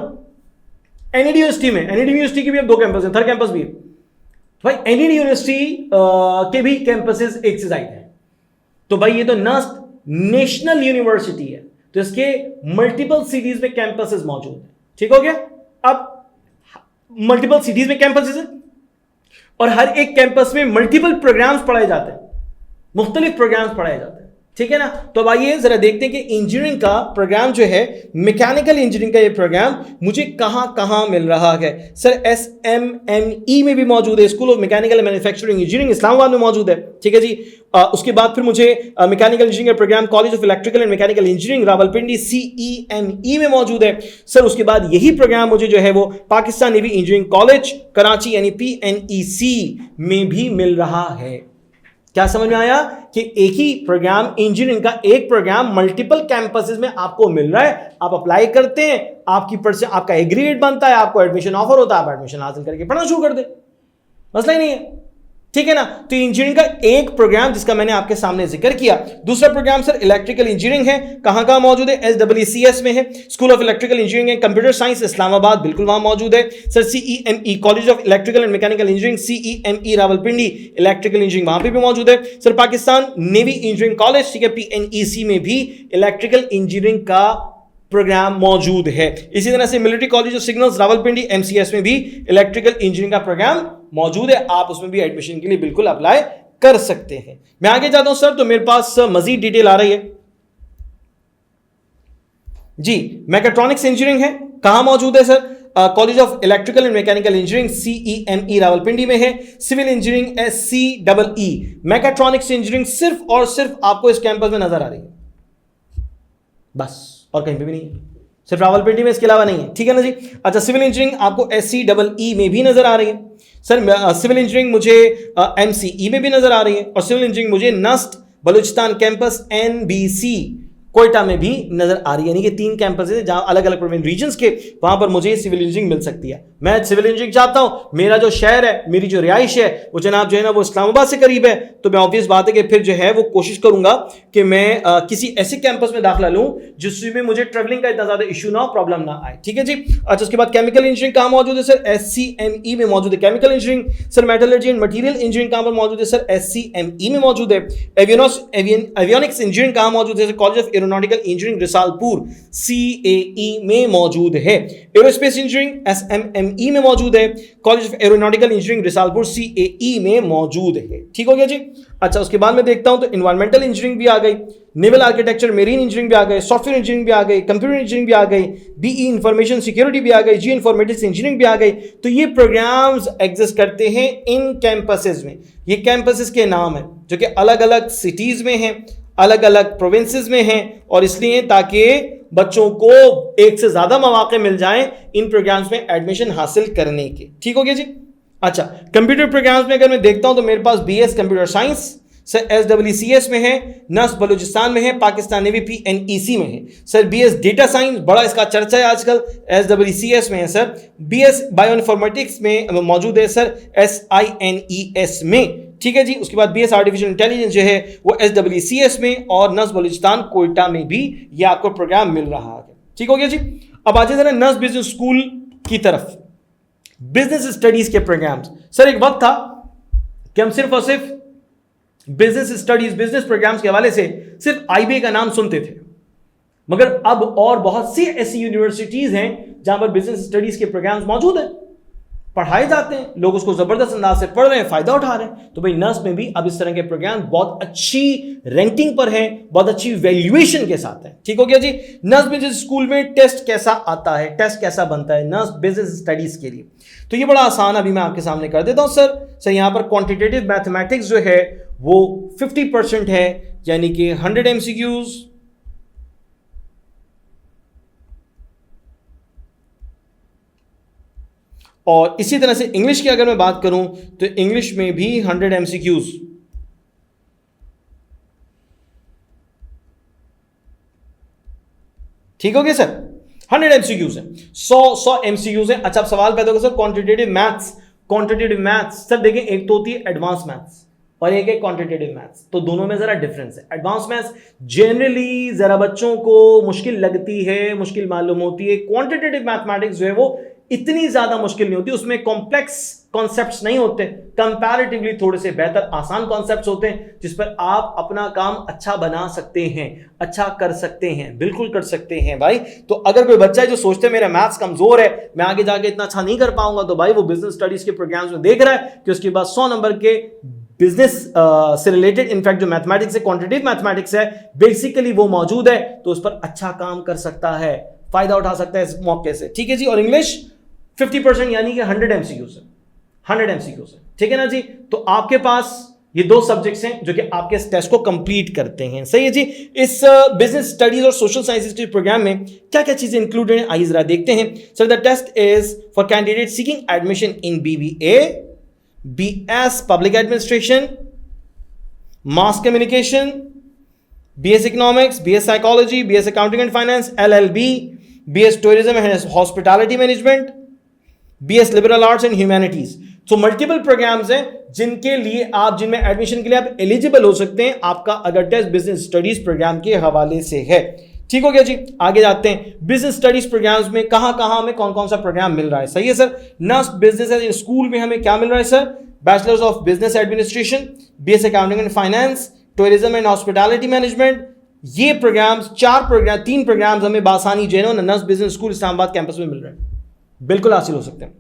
एनईडी यूनिवर्सिटी में, एनईडी यूनिवर्सिटी के भी अब 2 कैंपस हैं, थर्ड कैंपस भी है भाई। एनईडी यूनिवर्सिटी के भी कैंपसेस एक से ज्यादा हैं। तो भाई ये तो नस्ट नेशनल यूनिवर्सिटी है, तो इसके मल्टीपल सिटीज में कैंपसेस मौजूद हैं। ठीक हो गया। अब मल्टीपल सिटीज में कैंपसेस है और हर एक कैंपस में मल्टीपल प्रोग्राम्स पढ़ाए जाते हैं, मुख्तलिफ प्रोग्राम्स पढ़ाए जाते हैं। ठीक है ना। तो अब आइए जरा देखते हैं कि इंजीनियरिंग का प्रोग्राम जो है, मैकेनिकल इंजीनियरिंग का ये प्रोग्राम मुझे कहां कहां मिल रहा है। सर SMME में भी मौजूद है, school of mechanical and manufacturing engineering Islamabad में मौजूद है। ठीक है जी। उसके बाद फिर मुझे मैकेनिकल इंजीनियरिंग का programme college of electrical and mechanical engineering Rawalpindi CEME में मौजूद है। सर उसके बाद यही प्रोग्राम मुझे जो है वो Pakistan navy engineering college Karachi यानी PNEC में भी मिल रहा है। क्या समझ में आया कि एक ही प्रोग्राम, इंजीनियरिंग का एक प्रोग्राम मल्टीपल कैंपसेस में आपको मिल रहा है, आप अप्लाई करते हैं, आपका एग्रीगेट बनता है, आपको एडमिशन ऑफर होता है, आप एडमिशन हासिल करके पढ़ना शुरू कर दे, मसला ही नहीं है। ठीक है ना। तो इंजीनियरिंग का एक प्रोग्राम जिसका मैंने आपके सामने जिक्र किया। दूसरा प्रोग्राम सर इलेक्ट्रिकल इंजीनियरिंग है। कहां कहां मौजूद है? SEES में है, school of electrical engineering and computer science Islamabad, बिल्कुल वहां मौजूद है। Sir CEME college of electrical and mechanical engineering CEME Rawalpindi electrical engineering वहां पे भी मौजूद है। Sir Pakistan navy engineering college, ठीक है, PNEC में भी इलेक्ट्रिकल इंजीनियरिंग का प्रोग्राम मौजूद है। इसी तरह से military college of signals Rawalpindi MCS में भी इलेक्ट्रिकल इंजीनियरिंग का प्रोग्राम मौजूद है। आप उसमें भी एडमिशन के लिए बिल्कुल अप्लाई कर सकते हैं। मैं आगे जाता हूं सर, तो मेरे पास मजीद डिटेल आ रही है जी। मैकेट्रॉनिक्स इंजीनियरिंग है, कहां मौजूद है sir? College of electrical and mechanical engineering CEME Rawalpindi में है। Civil engineering SCEE। Mechatronics engineering सिर्फ और सिर्फ आपको इस कैंपस में नजर आ रही है, बस और कहीं पे भी नहीं है, सिर्फ रावलपिंडी में, इसके अलावा नहीं है। ठीक है ना जी। अच्छा, सिविल इंजीनियरिंग आपको SCEE में भी नजर आ रही है। सर सिविल इंजीनियरिंग मुझे MCE में भी नजर आ रही है और सिविल इंजीनियरिंग मुझे नस्ट बलूचिस्तान कैंपस NBC कोयटा में भी नजर आ रही है। यानी कि 3 कैंपस है जहां अलग अलग प्रोविंस रीजन्स के, वहां पर मुझे सिविल इंजीनियरिंग मिल सकती है। मैं सिविल इंजीनियरिंग चाहता हूं, मेरा जो शहर है, मेरी जो रिहाइश है वो जनाब जो है ना वो इस्लामाबाद से करीब है, तो मैं ऑब्वियस बात है कि फिर जो है वो कोशिश करूंगा कि मैं किसी ऐसे कैंपस में दाखिला लूं जिसमें मुझे ट्रेवलिंग का इतना ज्यादा इशू ना हो, प्रॉब्लम ना आए। ठीक है जी। अच्छा, उसके बाद केमिकल इंजीनियरिंग कहां मौजूद है सर? SCME में मौजूद है chemical engineering. Sir metallurgy and material engineering कहां पर मौजूद है सर? SCME में मौजूद है। एवियोनिक्स इंजीनियरिंग कहां मौजूद है? College of aeronautical engineering Risalpur CAE में मौजूद है। एरोस्पेस इंजीनियरिंग SMME में मौजूद है, college of aeronautical engineering Risalpur CAE में मौजूद है। ठीक हो गया जी। अच्छा, उसके बाद में देखता हूं तो एनवायरमेंटल इंजीनियरिंग भी आ गई, नेवल आर्किटेक्चर मेरीन इंजीनियरिंग भी आ गए, सॉफ्टवेयर इंजीनियरिंग भी आ गई, कंप्यूटर इंजीनियरिंग भी आ गई, BE इंफॉर्मेशन सिक्योरिटी भी आ गई, जी इन्फॉर्मेटिक्स इंजीनियरिंग भी आ गई। तो ये प्रोग्राम्स एग्जिस्ट करते हैं इन कैंपसेस में। ये कैंपसेस के नाम है जो कि अलग अलग सिटीज में हैं, अलग अलग प्रोविंसेस में हैं, और इसलिए ताकि बच्चों को एक से ज्यादा मौके मिल जाएं इन प्रोग्राम्स में एडमिशन हासिल करने के। ठीक हो गया जी। अच्छा, कंप्यूटर प्रोग्राम्स में अगर मैं देखता हूं तो मेरे पास BS computer science sir SEES में है, नस्ट बलूचिस्तान में है, पाकिस्तान नेवी PNEC में है। सर BS डेटा साइंस, बड़ा इसका चर्चा है आजकल, SEES में है। सर BS बायो इन्फॉर्मेटिक्स में मौजूद है सर SINES में। ठीक है जी। उसके बाद BS आर्टिफिशियल इंटेलिजेंस जो है वो SEES में और नस्ट बलूचिस्तान कोयटा में भी ये आपको प्रोग्राम मिल रहा है। ठीक हो गया जी। अब आ जाए नस्ट बिजनेस स्कूल की तरफ, बिजनेस स्टडीज के प्रोग्राम्स। सर एक वक्त था कि हम सिर्फ और सिर्फ बिजनेस स्टडीज, बिजनेस प्रोग्राम्स के हवाले से सिर्फ IBA का नाम सुनते थे, मगर अब और बहुत सी ऐसी यूनिवर्सिटीज हैं जहां पर बिजनेस स्टडीज के प्रोग्राम्स मौजूद हैं। पढ़ाए जाते हैं, लोग उसको जबरदस्त अंदाज से पढ़ रहे हैं, फायदा उठा रहे हैं। तो भाई नर्स में भी अब इस तरह के प्रोग्राम बहुत अच्छी रैंकिंग पर है, बहुत अच्छी वैल्यूएशन के साथ है। ठीक हो गया जी। नर्स बिजनेस स्कूल में टेस्ट कैसा आता है, टेस्ट कैसा बनता है नर्स बिजनेस स्टडीज के लिए, तो ये बड़ा आसान अभी मैं आपके सामने कर देता हूं सर यहां पर क्वांटिटेटिव मैथमेटिक्स जो है वो 50% है, यानी कि 100 MCQs, और इसी तरह से इंग्लिश की अगर मैं बात करूं तो इंग्लिश में भी 100 MCQs। ठीक हो गया सर, 100 MCQs है, 100 MCQs है। अच्छा, अब सवाल पैदा होगा सर क्वांटिटेटिव मैथ्स सर देखिए, एक तो होती है एडवांस मैथ्स और एक है क्वांटिटेटिव मैथ्स, तो दोनों में जरा डिफरेंस है। एडवांस मैथ्स जनरली जरा बच्चों को मुश्किल लगती है, मुश्किल मालूम होती है। क्वांटिटेटिव मैथमेटिक्स जो है वो इतनी ज्यादा मुश्किल नहीं होती, उसमें कॉम्प्लेक्स कॉन्सेप्ट्स नहीं होते, कंपैरेटिवली थोड़े से बेहतर आसान कॉन्सेप्ट्स होते हैं जिस पर आप अपना काम अच्छा बना सकते हैं, अच्छा कर सकते हैं, बिल्कुल कर सकते हैं भाई। तो अगर कोई बच्चा है जो सोचते मेरा मैथ्स कमजोर है, मैं आगे जाके इतना अच्छा नहीं कर पाऊंगा, तो भाई वो बिजनेस स्टडीज के प्रोग्राम्स में देख रहा है कि उसके पास 100 नंबर के बिजनेस से रिलेटेड इनफैक्ट जो मैथमेटिक्स है, क्वांटिटेटिव मैथमेटिक्स है, बेसिकली वो मौजूद है, तो उस पर अच्छा काम कर सकता है, फायदा उठा सकता है इस मौके से। ठीक है जी। और इंग्लिश 50% यानी कि 100 MCQ से, 100 MCQ से। ठीक है ना जी। तो आपके पास ये दो सब्जेक्ट्स हैं जो कि आपके इस टेस्ट को कंप्लीट करते हैं। सही है जी। इस बिजनेस स्टडीज और सोशल साइंसेज के प्रोग्राम में क्या क्या चीजें इंक्लूडेड हैं, आइए जरा देखते हैं। Sir the test is for candidate seeking admission in BBA, BS public administration, mass communication, BS economics, BS psychology, BS accounting and finance, LLB, BS tourism and hospitality management, BS liberal arts and humanities. तो multiple programmes हैं जिनके लिए आप, जिनमें admission के लिए आप eligible हो सकते हैं, आपका अगर टेस्ट बिजनेस स्टडीज प्रोग्राम के हवाले से है। ठीक हो गया जी। आगे जाते हैं, बिजनेस स्टडीज प्रोग्राम्स में कहां कहां हमें कौन कौन सा प्रोग्राम मिल रहा है। सही है सर। नर्स बिजनेस स्कूल में हमें क्या मिल रहा है sir, bachelors of business administration, BS accounting and finance, tourism and hospitality management. ये प्रोग्राम्स, तीन प्रोग्राम्स हमें बासानी जो है nurse business school Islamabad campus में मिल रहे हैं, बिल्कुल हासिल हो सकते हैं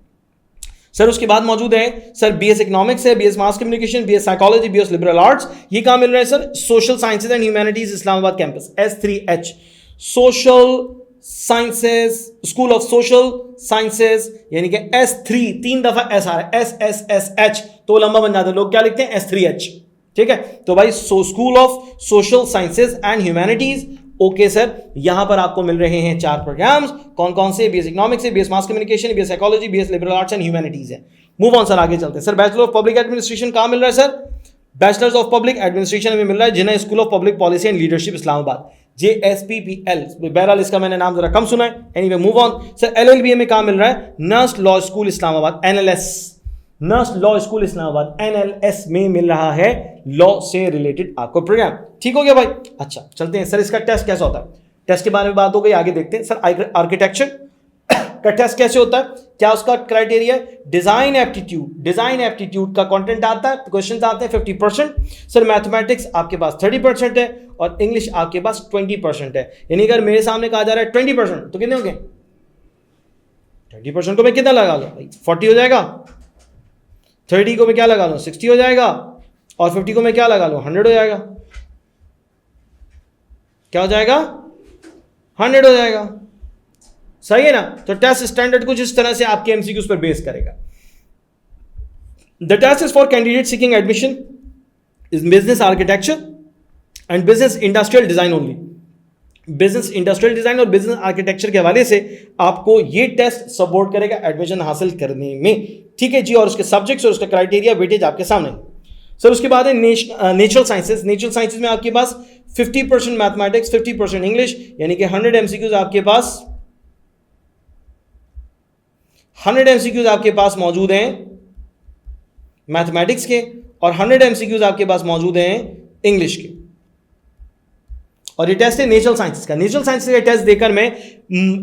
सर। उसके बाद मौजूद है सर BS इकोनॉमिक्स है, BS मास communication, BS psychology, BS liberal arts. ये कहां मिल रहा है sir, social sciences and humanities Islamabad campus, S3H, social sciences, school of social sciences, यानी कि S3, 3 दफा S आ रहा है, SSSH, तो लंबा बन जाता है, लोग क्या लिखते हैं S3H। ठीक है। तो भाई school of social sciences and humanities. Okay sir, यहां पर आपको मिल रहे हैं 4 प्रोग्राम्स, कौन कौन से, BS इकोनॉमिक्स है, BS mass communication, BS psychology, BS liberal arts and humanities है। मूव ऑन सर, आगे चलते हैं sir. Bachelor of public administration कहां मिल रहा है sir, bachelors of public administration में मिल रहा है जिन्हें school of public policy and leadership Islamabad, JSPPL। बहरहाल इसका मैंने नाम जरा कम सुना है। Anyway move on sir. LLB में कहां मिल रहा है, nurse law school Islamabad, NLS, nurse law school Islamabad, NLS में मिल रहा है लॉ से रिलेटेड आपको प्रोग्राम। ठीक हो गया भाई। अच्छा, चलते हैं सर, इसका टेस्ट कैसा होता है, टेस्ट के बारे में बात हो गई, आगे देखते हैं सर। आर्किटेक्चर का टेस्ट कैसे होता है, क्या उसका क्राइटेरिया, डिजाइन एप्टीट्यूड का कंटेंट आता है, क्वेश्चन आते हैं 50%। सर मैथमेटिक्स आपके पास 30% है और इंग्लिश आपके पास 20% है। यानी अगर मेरे सामने कहा जा रहा है 20%, तो कितने हो गए, 30% को मैं कितना लगा लूं भाई, 40 हो जाएगा, 30 को मैं क्या लगा लूं, 60 हो जाएगा, और 50 को मैं क्या लगा लूं, 100 हो जाएगा। क्या हो जाएगा, 100 हो जाएगा। सही है ना। तो टेस्ट स्टैंडर्ड कुछ इस तरह से आपके एमसीक्यूज पर बेस करेगा। The test is for candidate seeking admission is business architecture and business industrial design only. Business industrial design और बिजनेस आर्किटेक्चर के हवाले से आपको ये टेस्ट सपोर्ट करेगा एडमिशन हासिल करने में। ठीक है जी। और उसके सब्जेक्ट्स और उसका क्राइटेरिया वेटेज आपके सामने। सर उसके बाद है नेचुरल साइंसेज। नेचुरल साइंसेज में आपके पास 50% मैथमेटिक्स, 50% इंग्लिश, यानी कि 100 एमसीक्यूज आपके पास, 100 एमसीक्यूज आपके पास मौजूद हैं मैथमेटिक्स के और 100 एमसीक्यूज आपके पास मौजूद हैं इंग्लिश के। और ये टेस्ट है नेचुरल साइंसेस का। नेचुरल साइंसेस का टेस्ट देकर मैं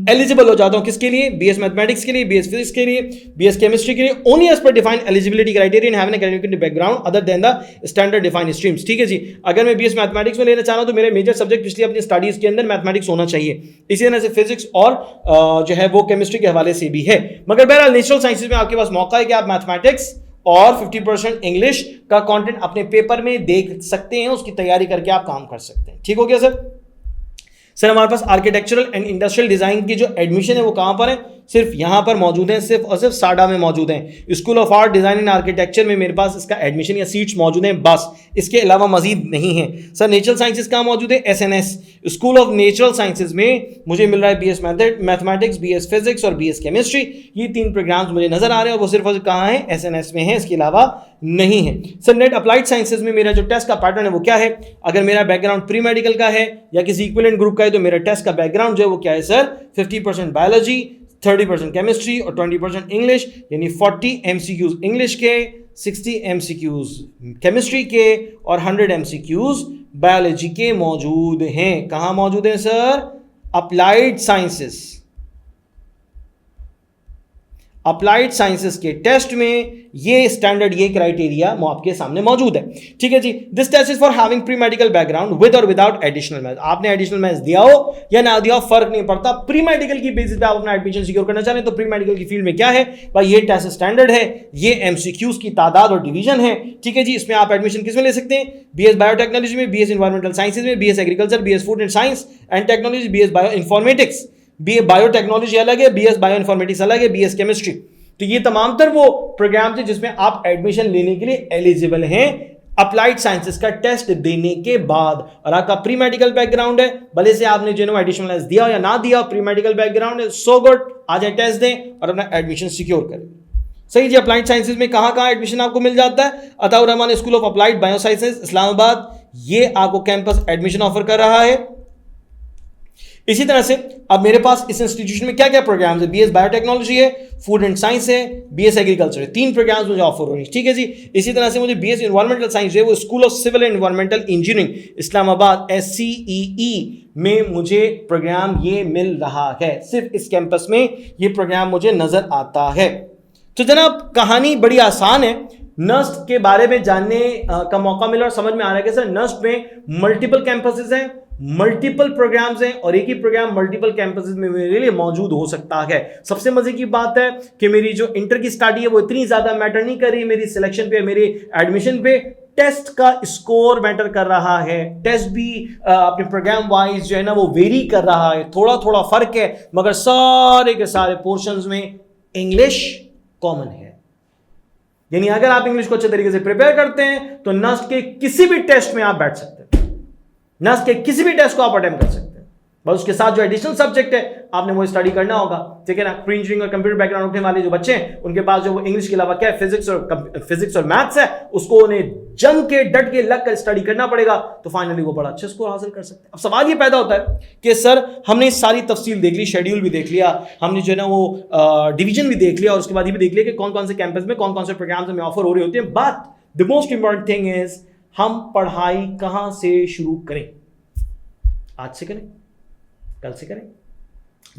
एलिजिबल हो जाता हूं किसके लिए? बीएस मैथमेटिक्स के लिए, बीएस फिजिक्स के लिए, बीएस केमिस्ट्री के लिए, only as per defined eligibility criteria having an academic background other than the standard defined streams. ठीक है जी, अगर मैं बीएस मैथमेटिक्स में लेना चाह रहा हूं तो मेरे मेजर सब्जेक्ट पिछली अपनी स्टडीज के अंदर मैथमेटिक्स होना चाहिए। इसी तरह से फिजिक्स और जो है वो केमिस्ट्री के हवाले से भी है। मगर बहरहाल नेचुरल साइंसेज में आपके पास मौका है कि आप मैथमेटिक्स और 50% इंग्लिश का कंटेंट अपने पेपर में देख सकते हैं, उसकी तैयारी करके आप काम कर सकते हैं। ठीक हो गया सर हमारे पास आर्किटेक्चरल एंड इंडस्ट्रियल डिजाइन की जो एडमिशन है वो कहां पर है? सिर्फ यहां पर मौजूद है, सिर्फ और सिर्फ साडा में मौजूद है। School of art design and architecture में मेरे पास इसका एडमिशन या सीट्स मौजूद हैं, बस इसके अलावा मजीद नहीं है। सर नेचुरल साइंसेज कहां मौजूद है? SNS school of natural sciences में मुझे मिल रहा है बीएस मैथमेटिक्स, बीएस फिजिक्स और बीएस केमिस्ट्री। ये 3 प्रोग्राम्स मुझे नजर आ रहे हैं और वो सिर्फ कहां है? एसएनएस में है, इसके अलावा नहीं है। सर नेट अप्लाइड साइंसेज में मेरा जो टेस्ट का पैटर्न है वो क्या है? अगर मेरा बैकग्राउंड प्री मेडिकल का है या किसी इक्विवेलेंट ग्रुप का है तो मेरा टेस्ट का बैकग्राउंड जो है वो क्या है सर? 50% बायोलॉजी, 30% केमिस्ट्री और 20% इंग्लिश, यानी 40 MCQs इंग्लिश के, 60 MCQs केमिस्ट्री के और 100 MCQs बायोलॉजी के मौजूद हैं। कहां मौजूद हैं sir? Applied sciences. Applied sciences के टेस्ट में ये स्टैंडर्ड, ये क्राइटेरिया आपके सामने मौजूद है। ठीक है जी, this test is for having pre medical background with और विदाउट एडिशनल मैथ्स। आपने एडिशनल मैथ्स दिया हो या ना दिया हो फर्क नहीं पड़ता, प्री मेडिकल की बेसिस पे आप अपना एडमिशन सिक्योर करना चाह रहे हैं तो प्री मेडिकल की फील्ड में क्या है भाई? ये टेस्ट स्टैंडर्ड है, ये एमसीक्यूज की तादाद और डिवीजन है। ठीक है जी, इसमें आप एडमिशन किस में ले सकते हैं? बीएस बायोटेक्नोलॉजी में, बीएस एनवायरमेंटल साइंसेज में, BS agriculture, BS food and science and technology, BS bioinformatics, BA biotechnology अलग है, बीएस बायो इन्फॉर्मेटिक्स अलग है, बीएस केमिस्ट्री। तो ये तमाम तर वो प्रोग्राम थे जिसमें आप एडमिशन लेने के लिए एलिजिबल हैं अप्लाइड साइंसेस का टेस्ट देने के बाद। और आपका प्री मेडिकल बैकग्राउंड है, भले से आपने जो एडिशनल दिया या ना दिया, प्री मेडिकल बैकग्राउंड है, सो गुड, आ जाए टेस्ट दें और अपना एडमिशन सिक्योर करें। सही जी, अप्लाइड साइंसेज में कहां एडमिशन आपको मिल जाता है? Ataur Rahman school of applied biosciences Islamabad, ये आपको कैंपस एडमिशन ऑफर कर रहा है। इसी तरह से अब मेरे पास इस इंस्टीट्यूशन में क्या क्या प्रोग्राम्स है? बीएस बायोटेक्नोलॉजी है, फूड एंड साइंस है, बीएस एग्रीकल्चर है। 3 प्रोग्राम्स मुझे ऑफर हो रही है। ठीक है जी, इसी तरह से मुझे बीएस एनवायरमेंटल साइंस है, वो school of civil and environmental engineering Islamabad SCEE में मुझे प्रोग्राम ये मिल रहा है। सिर्फ इस कैंपस में ये प्रोग्राम मुझे नजर आता है। तो जनाब कहानी बड़ी आसान है। नस्ट के बारे में जानने का मौका मिला और समझ में आ रहा है कि सर नस्ट में मल्टीपल कैंपसेस हैं, मल्टीपल प्रोग्राम्स हैं और एक ही प्रोग्राम मल्टीपल कैंपसेस में मेरे लिए मौजूद हो सकता है। सबसे मजे की बात है कि मेरी जो इंटर की स्टडी है वो इतनी ज्यादा मैटर नहीं कर रही मेरी सिलेक्शन पे, मेरी एडमिशन पे। टेस्ट का स्कोर मैटर कर रहा है, टेस्ट भी अपने प्रोग्राम वाइज जो है ना वो वेरी कर रहा है, थोड़ा थोड़ा फर्क है, मगर सारे के सारे पोर्शंस में इंग्लिश कॉमन है। यानी अगर आप इंग्लिश को अच्छे तरीके से प्रिपेयर करते हैं तो नस्ट के किसी भी टेस्ट में आप बैठ सकते हैं, नस्ट के किसी भी टेस्ट को आप अटेम्प्ट कर सकते हैं। बस उसके साथ जो एडिशनल सब्जेक्ट है आपने वो स्टडी करना होगा। ठीक है ना, प्री इंजीनियरिंग और कंप्यूटर बैकग्राउंड रखने वाले जो बच्चे हैं उनके पास जो वो इंग्लिश के अलावा क्या है, फिजिक्स और मैथ्स है, उसको उन्हें जम के डट के लग कर स्टडी करना पड़ेगा, तो फाइनली वो बड़ा अच्छा स्कोर हासिल कर सकते हैं। अब सवाल ये पैदा होता है कि सर हमने सारी तफसील देख ली, शेड्यूल भी देख लिया, हमने जो है ना वो डिवीजन भी देख लिया और उसके बाद ये भी देख लिया कि कौन कौन से कैंपस में कौन कौन से प्रोग्राम्स हमें ऑफर हो रहे होते हैं, but the most important thing is हम पढ़ाई कहां से शुरू करें? आज से करें, कल से करें,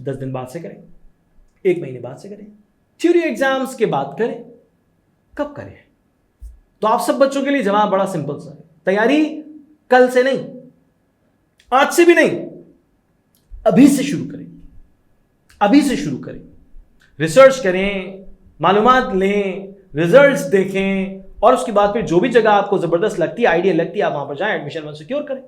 10 दिन बाद से करें, 1 महीने बाद से करें, थ्योरी एग्जाम्स के बाद करें, कब करें? तो आप सब बच्चों के लिए जवाब बड़ा सिंपल सा है, तैयारी कल से नहीं, आज से भी नहीं, अभी से शुरू करें। अभी से शुरू करें, रिसर्च करें, मालूमात लें, रिजल्ट्स देखें और उसके बाद फिर जो भी जगह आपको जबरदस्त लगती है, आइडिया लगती है, आप वहां पर जाएं, एडमिशन वन सिक्योर करें।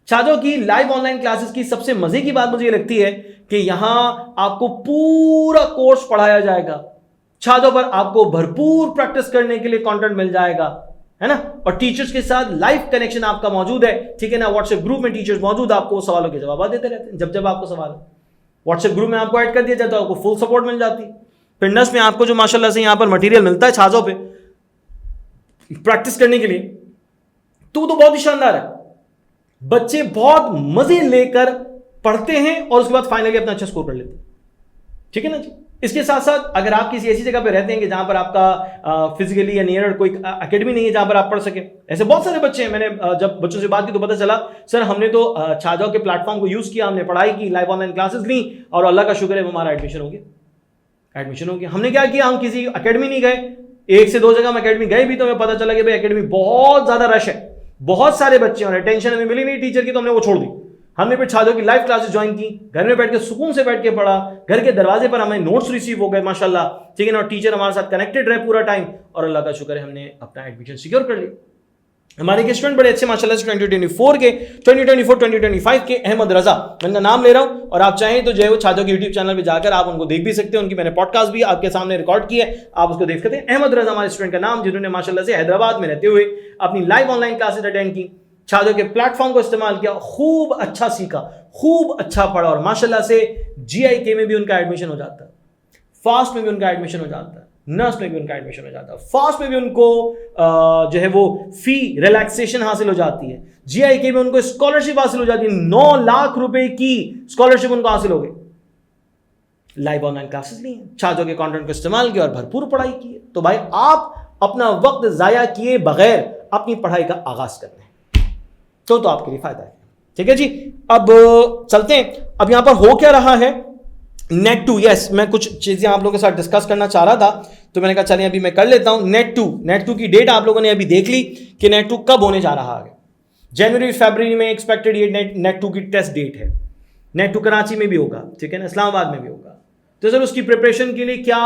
छात्रों की लाइव ऑनलाइन क्लासेस की सबसे मजे की बात मुझे ये लगती है कि यहां आपको पूरा कोर्स पढ़ाया जाएगा, छात्रों पर आपको भरपूर प्रैक्टिस करने के लिए कंटेंट मिल जाएगा, है ना, और टीचर्स के साथ लाइव कनेक्शन आपका मौजूद है। ठीक है ना, व्हाट्सएप ग्रुप में टीचर्स मौजूद, आपको सवालों के जवाब देते रहते हैं। जब आपको सवाल है व्हाट्सएप ग्रुप में आपको ऐड कर दिया जाता है, आपको फुल सपोर्ट मिल जाती है। फिर नस्ट में आपको जो माशाल्लाह से यहां पर मटेरियल मिलता है छात्रों पे प्रैक्टिस करने के लिए, तो बहुत ही शानदार है। बच्चे बहुत मजे लेकर पढ़ते हैं और उसके बाद फाइनली अपना अच्छा स्कोर कर लेते हैं। ठीक है ना जी। इसके साथ साथ अगर आप किसी ऐसी जगह पे रहते हैं कि जहां पर आपका फिजिकली या नियर कोई एकेडमी नहीं है जहां पर आप पढ़ सके, ऐसे बहुत सारे बच्चे हैं। मैंने जब बच्चों से बात की तो पता चला सर हमने तो छाजाओं के प्लेटफॉर्म को यूज किया, हमने पढ़ाई की, लाइव ऑनलाइन क्लासेस ली और अल्लाह का शुक्र है हमारा एडमिशन हो गया। हमने क्या किया, हम किसी अकेडमी नहीं गए, 1 से 2 जगह हम अकेडमी गए भी तो हमें पता चला कि भाई अकेडमी बहुत ज्यादा रश है, बहुत सारे बच्चे और अटेंशन हमें मिली नहीं टीचर की, तो हमने वो छोड़ दी। हमने फिर छात्रों की लाइव क्लासेस ज्वाइन की, घर में बैठ के सुकून से बैठ के पढ़ा, घर के दरवाजे पर हमें नोट्स रिसीव हो गए माशाल्लाह, ठीक है ना, और टीचर हमारे साथ कनेक्टेड रहे पूरा टाइम और अल्लाह का शुक्र है हमने अपना एडमिशन सिक्योर कर लिया। हमारे के स्टूडेंट बड़े अच्छे माशाल्लाह से 2024-2025 के अहमद रजा, मैं इनका नाम ले रहा हूं और आप चाहें तो जो है वो छात्रों के यूट्यूब चैनल पे जाकर आप उनको देख भी सकते हैं, उनकी मैंने पॉडकास्ट भी आपके सामने रिकॉर्ड की है, आप उसको देख सकते हैं। अहमद रजा हमारे स्टूडेंट का नाम, जिन्होंने माशाल्लाह से हैदराबाद में रहते हुए अपनी लाइव ऑनलाइन क्लासेस अटेंड की, छात्रों के प्लेटफॉर्म को इस्तेमाल किया, खूब अच्छा सीखा, खूब अच्छा पढ़ा और माशाल्लाह से GIK में भी उनका एडमिशन हो जाता है, फास्ट में भी उनका एडमिशन हो जाता है, नर्स में भी उनका एडमिशन हो जाता है, फास्ट में भी उनको जो है वो फी रिलैक्सेशन हासिल हो जाती है, GIK में उनको स्कॉलरशिप हासिल हो जाती है, 9 लाख रुपए की स्कॉलरशिप उनको हासिल हो गई। लाइव ऑनलाइन क्लासेस ली हैं, छात्रों के कंटेंट को इस्तेमाल किया और भरपूर पढ़ाई की है। तो भाई आप अपना वक्त जाया किए बगैर अपनी पढ़ाई का आगाज कर लें तो आपके लिए फायदा है। ठीक है जी, अब चलते हैं। अब यहां पर हो क्या रहा है, नेट 2, यस मैं कुछ चीजें आप लोगों के साथ डिस्कस करना चाह रहा था तो मैंने कहा चलिए अभी मैं कर लेता हूं। नेट 2 की डेट आप लोगों ने अभी देख ली कि नेट 2 कब होने जा रहा है। जनवरी फरवरी में एक्सपेक्टेड ये नेट 2 की टेस्ट डेट है। नेट 2 कराची में भी होगा, ठीक है ना, इस्लामाबाद में भी होगा। तो सर उसकी प्रिपरेशन के लिए क्या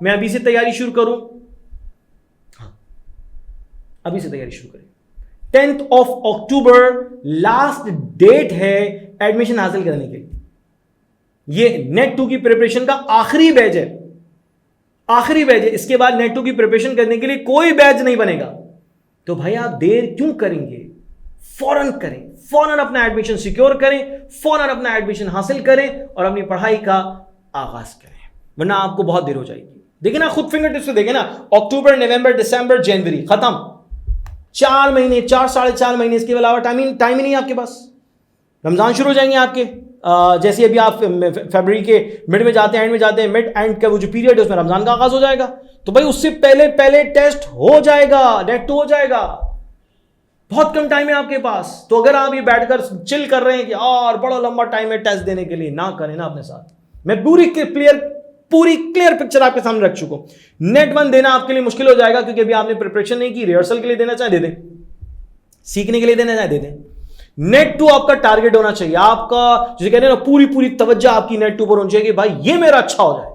मैं अभी से तैयारी शुरू करूं? हाँ, अभी से तैयारी शुरू करें। 10th of October last date है एडमिशन हासिल करने के लिए। ये नेट 2 की प्रिपरेशन का आखिरी बैच है, आखिरी बैच है। इसके बाद नेट 2 की प्रिपरेशन करने के लिए कोई बैच नहीं बनेगा। तो भाई आप देर क्यों करेंगे, फौरन करें, फौरन अपना एडमिशन सिक्योर करें, फौरन अपना एडमिशन हासिल करें और अपनी पढ़ाई का आगाज करें, वरना आपको बहुत देर हो जाएगी। देखिए ना, खुद फिंगर टिप्स से देखें ना, अक्टूबर, नवंबर, दिसंबर, जनवरी, खत्म। 4 महीने, 4 साढ़े 4 महीने, इसके अलावा टाइम ही नहीं आपके पास। रमजान शुरू हो जाएंगे आपके, जैसे अभी आप फरवरी के मिड में जाते हैं, एंड में जाते हैं, मिड एंड का वो जो पीरियड है उसमें रमजान का आगाज हो जाएगा। तो भाई उससे पहले टेस्ट हो जाएगा, नेट 2 हो जाएगा। बहुत कम टाइम है आपके पास। तो अगर आप ये बैठकर चिल कर रहे हैं कि और बड़ा लंबा टाइम है टेस्ट देने के लिए, ना करें ना अपने साथ। मैं पूरी क्लियर पिक्चर आपके सामने रख चुका हूं। नेट 1 देना आपके लिए मुश्किल हो जाएगा क्योंकि अभी आपने प्रिपरेशन नहीं की। रिहर्सल के लिए देना चाहे दे दें, सीखने के लिए देना चाहे दे दें। नेट 2 आपका टारगेट होना चाहिए, आपका जिसे कहते हैं ना पूरी तवज्जो आपकी नेट 2 पर होनी चाहिए कि भाई ये मेरा अच्छा हो जाए।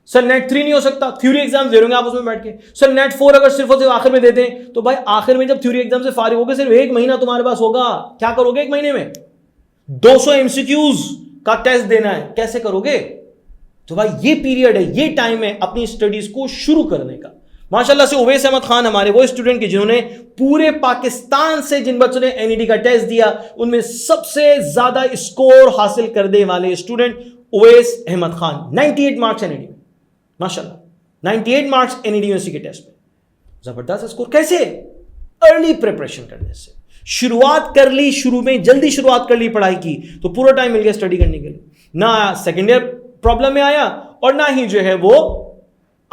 सर नेट 3 नहीं हो सकता, थ्योरी एग्जाम दे होंगे आप उसमें बैठ के। सर नेट 4 अगर सिर्फ और सिर्फ आखिर में देते हैं तो भाई आखिर में जब थ्योरी एग्जाम से फारिग होगे सिर्फ 1 महीना तुम्हारे पास होगा। क्या करोगे 1 महीने में? 200 MCQs का टेस्ट देना है, कैसे करोगे? तो भाई ये पीरियड है, ये टाइम है अपनी स्टडीज को शुरू करने का। माशाल्लाह से उवैस अहमद खान हमारे वो स्टूडेंट के जिन्होंने पूरे पाकिस्तान से जिन बच्चों ने NET का टेस्ट दिया उनमें सबसे ज्यादा स्कोर हासिल करने वाले student Uwais Ahmed Khan. 98 marks NET में, माशाल्लाह 98 मार्क्स NET यूनिवर्सिटी के टेस्ट में, जबरदस्त स्कोर। कैसे? अर्ली प्रिपरेशन करने से शुरुआत कर ली, शुरू में जल्दी शुरुआत कर ली पढ़ाई की तो पूरा टाइम मिल गया स्टडी करने के लिए। ना सेकेंड ईयर प्रॉब्लम में आया और ना ही जो है वो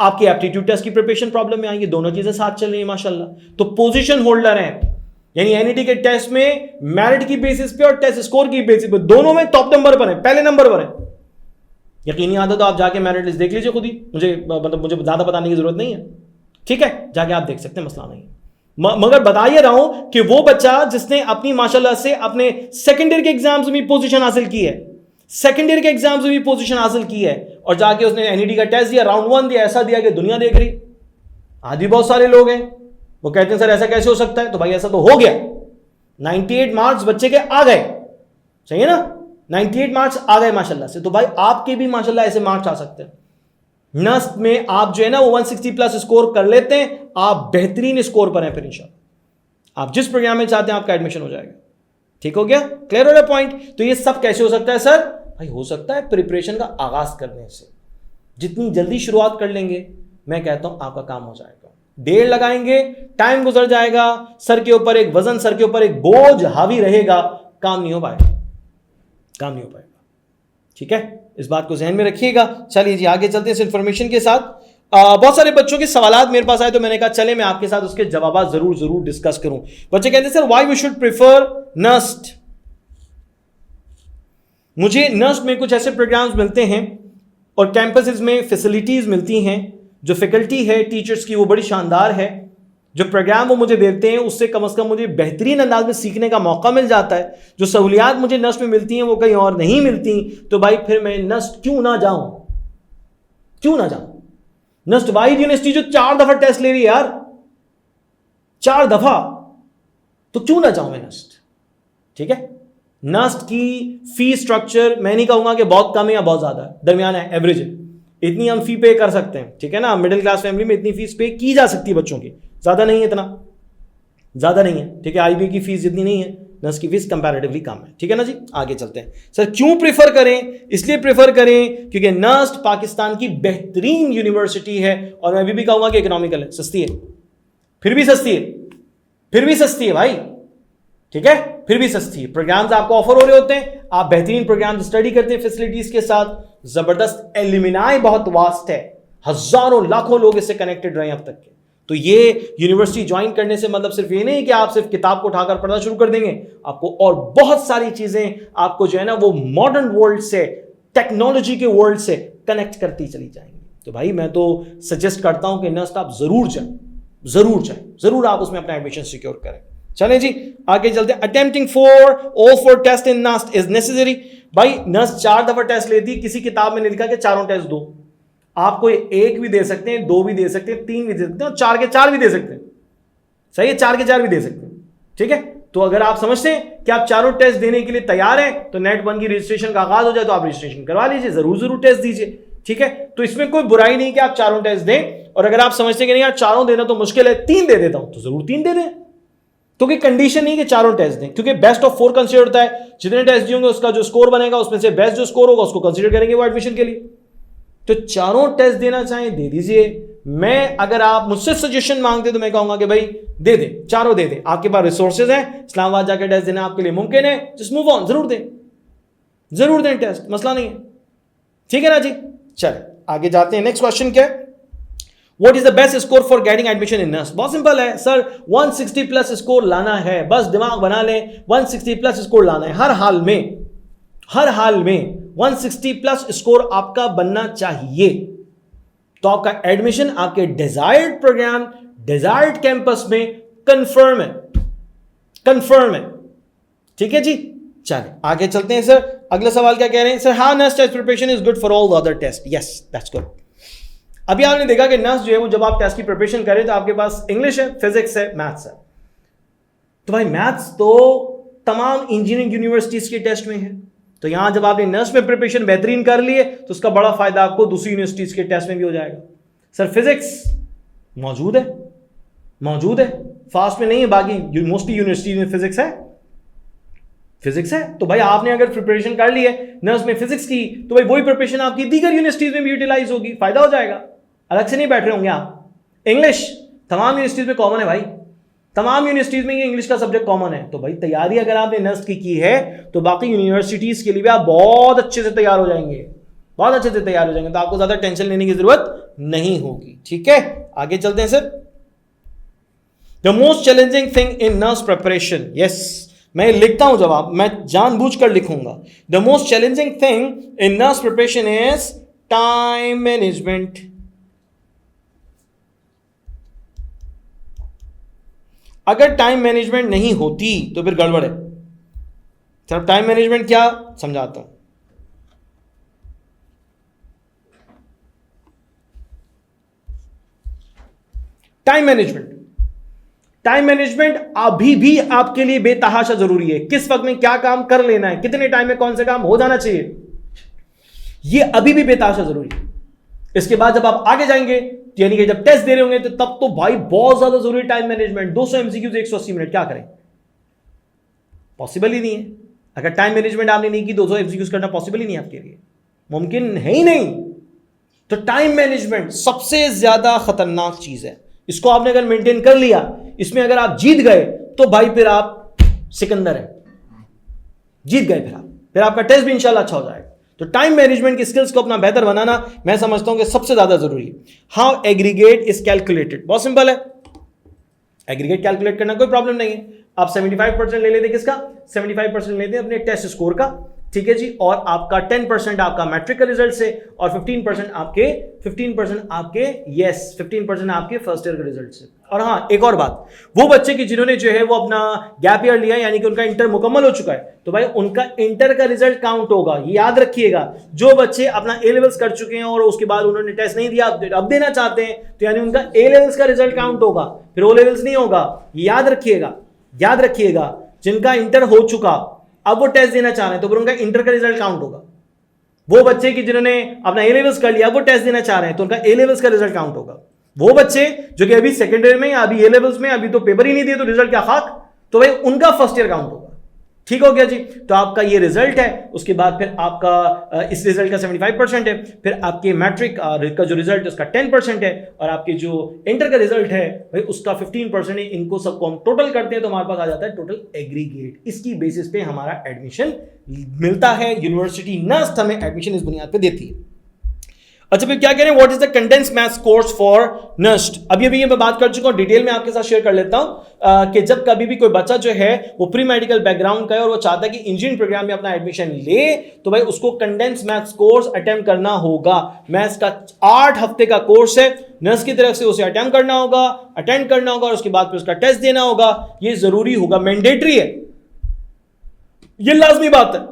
आपकी एप्टीट्यूड टेस्ट की प्रिपरेशन प्रॉब्लम में आएंगे, दोनों चीजें साथ चल रही है माशाल्लाह। तो पोजीशन होल्डर हैं, यानी NET के टेस्ट में मेरिट की बेसिस पे और टेस्ट स्कोर की बेसिस पे दोनों में टॉप नंबर पर है, पहले नंबर पर है। यकीनी आता तो आप जाके मेरिट लिस्ट देख लीजिए खुद ही, मुझे ज्यादा बताने की जरूरत नहीं है, ठीक है, जाके आप देख सकते हैं, मसला नहीं। मगर बता ये रहा हूं कि वो बच्चा जिसने अपनी माशाल्लाह से अपने सेकेंड ईयर के एग्जाम्स में पोजीशन हासिल की है, सेकेंड ईयर के एग्जाम्स में भी पोजीशन हासिल की है और जाके उसने NET का टेस्ट दिया, राउंड 1 दिया, ऐसा दिया कि दुनिया देख रही। आज भी बहुत सारे लोग हैं वो कहते हैं सर ऐसा कैसे हो सकता है, तो भाई ऐसा तो हो गया। 98 मार्क्स बच्चे के आ गए, सही है ना, 98 मार्क्स आ गए माशाल्लाह से। तो भाई आपके भी माशाल्लाह ऐसे मार्क्स आ सकते हैं। नस्ट में आप जो है ना वो 160 प्लस स्कोर कर लेते हैं, आप बेहतरीन स्कोर पर हैं, फिर इंशाल्लाह आप जिस प्रोग्राम में चाहते हैं आपका एडमिशन हो जाएगा। ठीक हो गया, क्लियर हो गया पॉइंट? तो ये सब कैसे हो सकता है सर? भाई हो सकता है प्रिपरेशन का आगाज करने से। जितनी जल्दी शुरुआत कर लेंगे मैं कहता हूं आपका काम हो जाएगा। देर लगाएंगे टाइम गुजर जाएगा, सर के ऊपर एक वजन, सर के ऊपर एक बोझ हावी रहेगा, काम नहीं हो पाएगा, काम नहीं हो पाएगा। ठीक है। इस बात को जहन में रखिएगा। चलिए जी आगे चलते हैं इस इंफॉर्मेशन के साथ। बहुत सारे बच्चों के सवालात मेरे पास आए तो मैंने कहा चले मैं आपके साथ उसके जवाब जरूर डिस्कस करूं। बच्चे कहते हैं sir why we should prefer NUST. मुझे नस्ट में कुछ ऐसे प्रोग्राम्स मिलते हैं और कैंपसेस में फैसिलिटीज मिलती हैं, जो फैकल्टी है टीचर्स की वो बड़ी शानदार है, जो प्रोग्राम वो मुझे देते हैं उससे कम से कम मुझे बेहतरीन अंदाज में सीखने का मौका मिल जाता है। जो सहूलियात मुझे नस्ट में मिलती हैं वो कहीं और नहीं मिलती, तो भाई फिर मैं नस्ट क्यों ना जाऊं। नस्ट वाइड यूनिवर्सिटी जो 4 दफा टेस्ट ले रही है यार, 4 दफा, तो क्यों ना जाऊं मैं नस्ट। ठीक है, नस्ट की फीस स्ट्रक्चर मैं नहीं कहूंगा कि बहुत कम है या बहुत ज्यादा है, दरमियाना है, एवरेज है। इतनी हम फी पे कर सकते हैं, ठीक है ना, मिडिल क्लास फैमिली में इतनी फीस पे की जा सकती है बच्चों की, ज्यादा नहीं है, इतना ज्यादा नहीं है। ठीक है, आईबी की फीस जितनी नहीं है, नस्ट की फीस कंपैरेटिवली कम है। ठीक है ना जी, आगे चलते हैं। सर क्यों प्रेफर करें, इसलिए प्रेफर करें क्योंकि नस्ट पाकिस्तान की बेहतरीन यूनिवर्सिटी है और मैं भी कहूंगा कि इकोनॉमिकल है, सस्ती है, फिर भी सस्ती है भाई। ठीक है, फिर भी सस्ती है। प्रोग्राम्स आपको ऑफर हो रहे होते हैं, आप बेहतरीन प्रोग्राम स्टडी करते हैं फैसिलिटीज के साथ, जबरदस्त एल्यूमिनाई बहुत वास्ट है, हजारों लाखों लोग इससे कनेक्टेड रहे अब तक के। तो ये यूनिवर्सिटी ज्वाइन करने से मतलब सिर्फ ये नहीं कि आप सिर्फ किताब को उठाकर पढ़ना शुरू कर देंगे, आपको और बहुत सारी चीजें आपको जो है ना वो मॉडर्न वर्ल्ड से, टेक्नोलॉजी के वर्ल्ड से कनेक्ट करती चली जाएंगी। तो भाई मैं तो सजेस्ट करता हूं कि नस्ट आप जरूर आप उसमें अपना एडमिशन सिक्योर करें। चलें जी आगे चलते हैं। Attempting for test in NUST is necessary. भाई नस्ट 4 दफा टेस्ट लेती, किसी किताब में नहीं लिखा कि चारों टेस्ट दो, आपको 1 भी दे सकते हैं, 2 भी दे सकते हैं, 3 भी दे सकते हैं और 4 के 4 भी दे सकते हैं। सही है, 4 के 4 भी दे सकते हैं। ठीक है, तो अगर आप समझते हैं कि आप चारों टेस्ट देने के लिए तैयार हैं तो नेट 1 की रजिस्ट्रेशन का आगाज हो जाए तो आप रजिस्ट्रेशन करवा लीजिए, जरूर टेस्ट दीजिए। ठीक है, तो इसमें कोई बुराई नहीं कि आप चारों टेस्ट दें, और अगर आप समझते हैं कि नहीं यार चारों देना तो मुश्किल है, 3 दे देता हूं, तो जरूर 3 दे दें। क्योंकि कंडीशन नहीं कि चारों टेस्ट दें, क्योंकि बेस्ट ऑफ 4 कंसीडर होता है, जितने टेस्ट दिए होंगे उसका जो स्कोर बनेगा उसमें से बेस्ट जो स्कोर होगा उसको कंसीडर करेंगे वो एडमिशन के लिए। तो चारों टेस्ट देना चाहें दे दीजिए। मैं अगर आप मुझसे सजेशन मांगते तो मैं कहूंगा कि भाई दे दें, चारों दे दें, आपके पास रिसोर्सेज हैं, इस्लामाबाद जाकर टेस्ट देना आपके लिए मुमकिन है, जस्ट मूव ऑन, जरूर दें टेस्ट, मसला नहीं है। ठीक है ना जी, चलिए आगे जाते हैं। नेक्स्ट क्वेश्चन क्या है, what is the best score for getting admission in NUST. बहुत सिंपल है सर, 160 प्लस स्कोर लाना है, बस दिमाग बना लें, 160 प्लस स्कोर लाना है, हर हाल में 160 प्लस स्कोर आपका बनना चाहिए, तो आपका एडमिशन आपके डिजायर्ड प्रोग्राम, डिजायर्ड कैंपस में कंफर्म है। ठीक है जी, चलिए आगे चलते हैं। सर अगला सवाल क्या कह रहे हैं, sir how NUST test preparation is good for all the other test. Yes that's good. अभी आपने देखा कि नस्ट जो है वो जब आप टेस्ट की प्रिपरेशन करें तो आपके पास इंग्लिश है, फिजिक्स है, मैथ्स है। तो भाई मैथ्स तो तमाम इंजीनियरिंग यूनिवर्सिटीज के टेस्ट में है, तो यहां जब आपने नस्ट में प्रिपरेशन बेहतरीन कर लिए तो उसका बड़ा फायदा आपको दूसरी यूनिवर्सिटीज के टेस्ट में भी हो जाएगा। सर फिजिक्स मौजूद है, फास्ट में नहीं है, बाकी मोस्टली यूनिवर्सिटी में फिजिक्स है। तो भाई आपने अगर प्रिपरेशन कर ली है नर्स में फिजिक्स की, तो भाई वही प्रिपरेशन आपकी दीगर यूनिवर्सिटीज में भी यूटिलाइज होगी, फायदा हो जाएगा, अलग से नहीं बैठ रहे होंगे आप। इंग्लिश तमाम यूनिवर्सिटीज में कॉमन है भाई, तमाम यूनिवर्सिटीज में ये इंग्लिश का सब्जेक्ट कॉमन है। तो भाई तैयारी अगर आपने नर्स की है तो बाकी यूनिवर्सिटीज के लिए भी आप बहुत अच्छे से तैयार हो जाएंगे, तो आपको ज्यादा टेंशन लेने की जरूरत नहीं होगी। ठीक है, आगे चलते हैं sir. The most challenging thing in nurse preparation. Yes, मैं लिखता हूं जवाब, मैं जानबूझकर लिखूंगा। The most challenging thing in nurse preparation is time management. अगर टाइम मैनेजमेंट नहीं होती तो फिर गड़बड़ है। सिर्फ टाइम मैनेजमेंट क्या समझाता हूं। टाइम मैनेजमेंट अभी भी आपके लिए बेतहाशा जरूरी है। किस वक्त में क्या काम कर लेना है, कितने टाइम में कौन से काम हो जाना चाहिए, यह अभी भी बेतहाशा जरूरी है। इसके बाद जब आप आगे जाएंगे यानी कि जब टेस्ट दे रहे होंगे तो तब तो भाई बहुत ज्यादा जरूरी टाइम मैनेजमेंट। 200 एमसीक्यूज 180 मिनट, क्या करें, पॉसिबल ही नहीं है। अगर टाइम मैनेजमेंट आपने नहीं की 200 एमसीक्यूज करना पॉसिबल ही नहीं आपके लिए, मुमकिन है ही नहीं। तो टाइम मैनेजमेंट सबसे ज्यादा खतरनाक चीज है। इसको आपने अगर मेंटेन कर लिया, इसमें अगर आप जीत गए तो भाई फिर आप सिकंदर हैं, जीत गए, फिर आपका टेस्ट भी इंशाल्लाह अच्छा हो जाएगा। तो टाइम मैनेजमेंट की स्किल्स को अपना बेहतर बनाना मैं समझता हूं कि सबसे ज्यादा जरूरी है। हाउ एग्रीगेट इज कैलकुलेटेड, बहुत सिंपल है। एग्रीगेट कैलकुलेट करना कोई प्रॉब्लम नहीं है। आप 75% ले लेते किसका, 75% लेते हैं अपने टेस्ट स्कोर का, ठीक है जी, और आपका 10% आपका मैट्रिक का रिजल्ट से और 15% आपके 15% आपके फर्स्ट ईयर के रिजल्ट से। और हाँ, एक और बात, वो बच्चे की जिन्होंने जो है वो अपना गैप ईयर लिया, यानी कि उनका इंटर मुकम्मल हो चुका है, तो भाई उनका इंटर का रिजल्ट काउंट होगा, ये याद रखिएगा। जो बच्चे अपना ए लेवल्स कर चुके हैं और उसके बाद उन्होंने टेस्ट नहीं दिया, अब देना चाहते हैं, तो यानी उनका ए लेवल्स का रिजल्ट काउंट होगा, फिर ओ लेवल्स नहीं होगा, ये याद रखिएगा। याद रखिएगा, जिनका इंटर हो चुका अब वो टेस्ट देना चाह रहे हैं तो फिर उनका इंटर का रिजल्ट काउंट होगा। वो बच्चे की जिन्होंने अपना ए लेवल्स कर लिया वो टेस्ट देना चाह रहे हैं तो उनका ए लेवल्स का रिजल्ट काउंट होगा। वो बच्चे जो कि अभी सेकेंड ईयर में या अभी ए लेवल्स में, अभी तो पेपर ही नहीं दिए तो रिजल्ट क्या खाक, तो भाई उनका फर्स्ट ईयर काउंट होगा। ठीक हो गया जी। तो आपका ये रिजल्ट है, उसके बाद फिर आपका इस रिजल्ट का 75% है, फिर आपके मैट्रिक का जो रिजल्ट है उसका 10% है, और आपके जो इंटर का रिजल्ट है भाई उसका 15% है। इनको सबको हम टोटल करते हैं तो हमारे पास आ जाता है टोटल एग्रीगेट। इसकी बेसिस पे हमारा एडमिशन मिलता है। यूनिवर्सिटी नस्ट हमें एडमिशन इस बुनियाद पे देती है। अच्छा, फिर क्या कह रहे हैं, what is the condensed maths course for NUST. अभी अभी ये मैं बात कर चुका हूं, डिटेल में आपके साथ शेयर कर लेता हूं कि जब कभी भी कोई बच्चा जो है वो प्री मेडिकल बैकग्राउंड का है और वो चाहता है कि इंजीनियरिंग प्रोग्राम में अपना एडमिशन ले, तो भाई उसको कंडेंस मैथ्स कोर्स अटेम्प्ट करना होगा। मैथ्स का 8 हफ्ते का कोर्स है, नर्स की तरफ से उसे अटेम्प्ट करना होगा, अटेंड करना होगा, और उसके बाद फिर उसका टेस्ट देना होगा। ये जरूरी होगा, मैंडेटरी है, ये लाजमी बात है,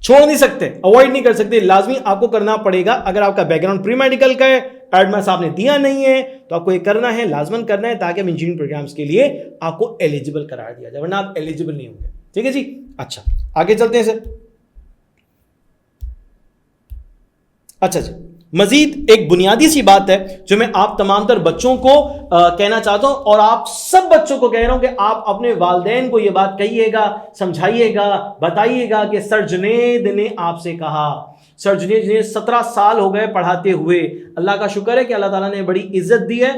छोड़ नहीं सकते, अवॉइड नहीं कर सकते, लाजमी आपको करना पड़ेगा। अगर आपका बैकग्राउंड प्री मेडिकल का है, एडमिशन आपने दिया नहीं है, तो आपको ये करना है, लाजमन करना है, ताकि हम इंजीनियरिंग प्रोग्राम्स के लिए आपको एलिजिबल करार दिया जाए, वरना आप एलिजिबल नहीं होंगे। ठीक है जी। अच्छा, आगे चलते हैं सर। अच्छा जी, मजीद एक बुनियादी सी बात है जो मैं आप तमाम तर बच्चों को कहना चाहता हूं, और आप सब बच्चों को कह रहा हूं कि आप अपने वालिदैन को यह बात कहिएगा, समझाइएगा, बताइएगा कि सर जुनेद ने आपसे कहा। सर जुनेद ने 17 साल हो गए पढ़ाते हुए। अल्लाह का शुक्र है कि अल्लाह ताला ने बड़ी इज्जत दी है,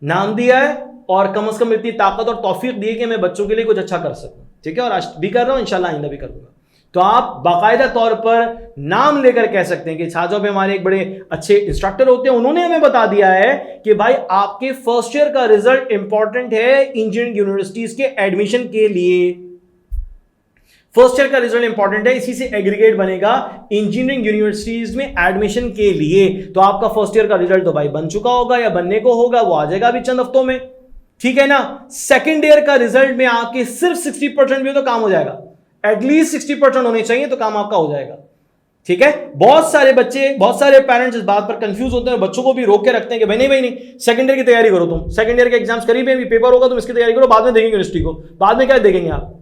नाम दिया है, और कम से कम इतनी ताकत और तौफीक दी है कि मैं बच्चों के लिए कुछ अच्छा कर सकूं। ठीक है, और आज भी कर रहा हूं, इंशाल्लाह आइंदा भी करूंगा। तो आप बाकायदा तौर पर नाम लेकर कह सकते हैं कि छाजों में हमारे एक बड़े अच्छे इंस्ट्रक्टर होते हैं, उन्होंने हमें बता दिया है कि भाई आपके फर्स्ट ईयर का रिजल्ट इंपॉर्टेंट है इंजीनियरिंग यूनिवर्सिटीज के एडमिशन के लिए। फर्स्ट ईयर का रिजल्ट इंपॉर्टेंट है, इसी से एग्रीगेट बनेगा इंजीनियरिंग यूनिवर्सिटीज में एडमिशन के लिए। तो आपका फर्स्ट ईयर का रिजल्ट तो भाई बन चुका होगा या बनने को होगा, वो आ जाएगा अभी चंद हफ्तों में। ठीक है ना। सेकेंड ईयर का रिजल्ट में आपके सिर्फ 60% भी हो तो काम हो जाएगा, एटलीस्ट 60% होने चाहिए तो काम आपका हो जाएगा। ठीक है। बहुत सारे बच्चे, बहुत सारे पेरेंट्स इस बात पर कंफ्यूज होते हैं, बच्चों को भी रोक के रखते हैं कि भाई नहीं, सेकंड ईयर की तैयारी करो, तुम सेकंड ईयर के एग्जाम्स करीब है, अभी पेपर होगा, तुम इसकी तैयारी करो, बाद में देखेंगे यूनिवर्सिटी को। बाद में क्या देखेंगे आप,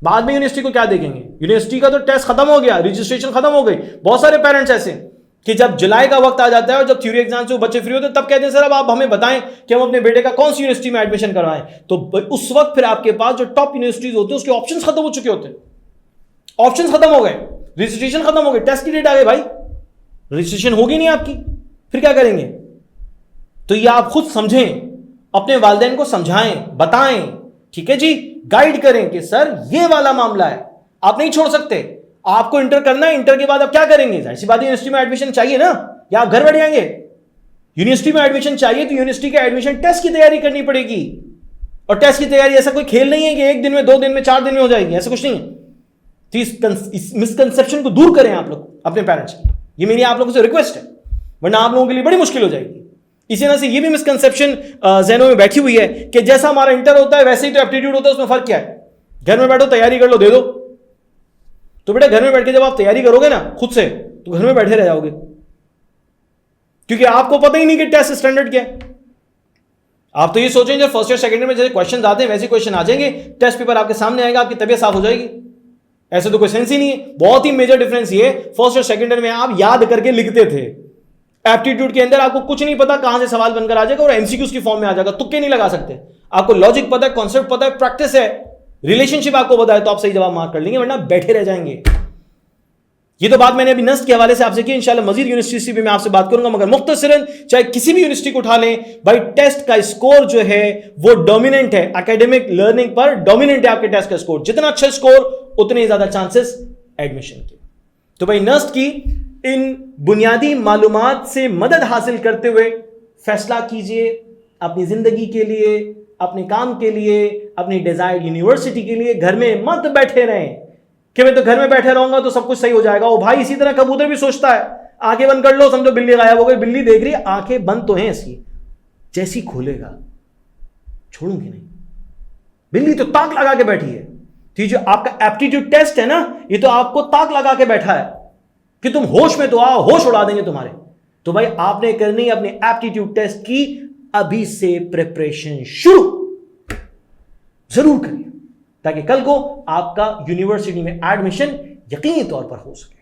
बाद में यूनिवर्सिटी को क्या देखेंगे? यूनिवर्सिटी का तो टेस्ट खत्म हो गया, रजिस्ट्रेशन खत्म हो गई। बहुत सारे पेरेंट्स ऐसे कि जब जुलाई का वक्त आ जाता है और जब थ्योरी एग्जाम से वो बच्चे फ्री होते हैं, तब कहते हैं सर अब आप हमें बताएं कि हम अपने बेटे का कौन सी यूनिवर्सिटी में एडमिशन करवाएं। तो उस वक्त फिर आपके पास जो टॉप यूनिवर्सिटीज होती है उसके ऑप्शंस खत्म हो चुके होते हैं, ऑप्शंस खत्म हो गए, रजिस्ट्रेशन खत्म हो गई, टेस्ट की डेट आ गई, भाई रजिस्ट्रेशन होगी नहीं आपकी, फिर क्या करेंगे? तो ये आप खुद समझें, अपने वालिदैन को समझाएं, बताएं, ठीक है जी, गाइड करें कि सर ये वाला मामला है, आप नहीं छोड़ सकते, आपको इंटर करना है, इंटर के बाद आप क्या करेंगे? जाहिर सी बात है यूनिवर्सिटी में एडमिशन चाहिए ना, या आप घर बैठ जाएंगे? यूनिवर्सिटी में एडमिशन चाहिए तो यूनिवर्सिटी के एडमिशन टेस्ट की तैयारी करनी पड़ेगी। और टेस्ट की तैयारी ऐसा कोई खेल नहीं है कि 1 दिन में, 2 दिन में, 4 दिन में हो जाएगी, ऐसा कुछ नहीं है। तो इस मिसकंसेप्शन को दूर करें आप लोग अपने पेरेंट्स की, ये मेरी आप लोगों से रिक्वेस्ट है, वरना आप लोगों के लिए बड़ी मुश्किल हो जाएगी। इसी तरह से ये भी मिसकंसेप्शन ज़हनों में बैठी हुई है कि जैसा हमारा इंटर होता है वैसे ही तो एप्टीट्यूड होता है, उसमें फर्क क्या है? घर में बैठो, तैयारी कर लो, दे दो। तो बेटा घर में बैठ के जब आप तैयारी करोगे ना खुद से, तो घर में बैठे रह जाओगे, क्योंकि आपको पता ही नहीं कि टेस्ट स्टैंडर्ड क्या है। आप तो ये सोचेंगे जब फर्स्ट ईयर सेकंड ईयर में जैसे क्वेश्चन आते हैं वैसे क्वेश्चन आ जाएंगे, टेस्ट पेपर आपके सामने आएगा, आपकी तबीयत साफ हो जाएगी। ऐसे तो कोई सेंस ही नहीं है। बहुत ही मेजर डिफरेंस ये, फर्स्ट और सेकंड ईयर में आप याद करके लिखते थे, एप्टीट्यूड के अंदर आपको कुछ नहीं पता कहां से सवाल बनकर आ जाएगा और एमसीक्यूज की फॉर्म में आ जाएगा, तुक्के नहीं लगा सकते। आपको लॉजिक पता है, कॉन्सेप्ट पता है, प्रैक्टिस है, रिलेशनशिप आपको पता है, तो आप सही जवाब मार्क कर लेंगे, वरना बैठे रह जाएंगे। ये तो बात मैंने अभी नस्ट के हवाले से आपसे की, इंशाल्लाह मजीद यूनिवर्सिटी भी मैं आपसे बात करूंगा, मगर मुख्तसरन चाहे किसी भी यूनिवर्सिटी को उठा लें, भाई टेस्ट का स्कोर जो है वो डोमिनेंट है, एकेडमिक लर्निंग पर डोमिनेंट है आपके टेस्ट का स्कोर। जितना अच्छा स्कोर उतने ज्यादा चांसेस एडमिशन के। तो भाई नस्ट की इन बुनियादी मालूमात से मदद हासिल करते हुए फैसला कीजिए अपनी जिंदगी के लिए, अपने काम के लिए, अपनी डिजायर्ड यूनिवर्सिटी के लिए। घर में मत बैठे रहें कि मैं तो घर में बैठे रहूंगा तो सब कुछ सही हो जाएगा। ओ भाई, इसी तरह कबूतर भी सोचता है, आंखें बंद कर लो, समझो बिल्ली गायब हो गई। बिल्ली देख रही है, आंखें बंद तो हैं इसकी, जैसी खोलेगा छोड़ूंगी नहीं। बिल्ली तो ताक लगा के बैठी है। तो जो आपका एप्टीट्यूड टेस्ट है ना, ये तो आपको ताक लगा के बैठा है कि तुम होश में तो आओ, होश उड़ा देंगे तुम्हारे। तो भाई आपने करनी अपने एप्टीट्यूड टेस्ट की अभी से प्रिपरेशन शुरू जरूर करिए, ताकि कल को आपका यूनिवर्सिटी में एडमिशन यकीनी तौर पर हो सके।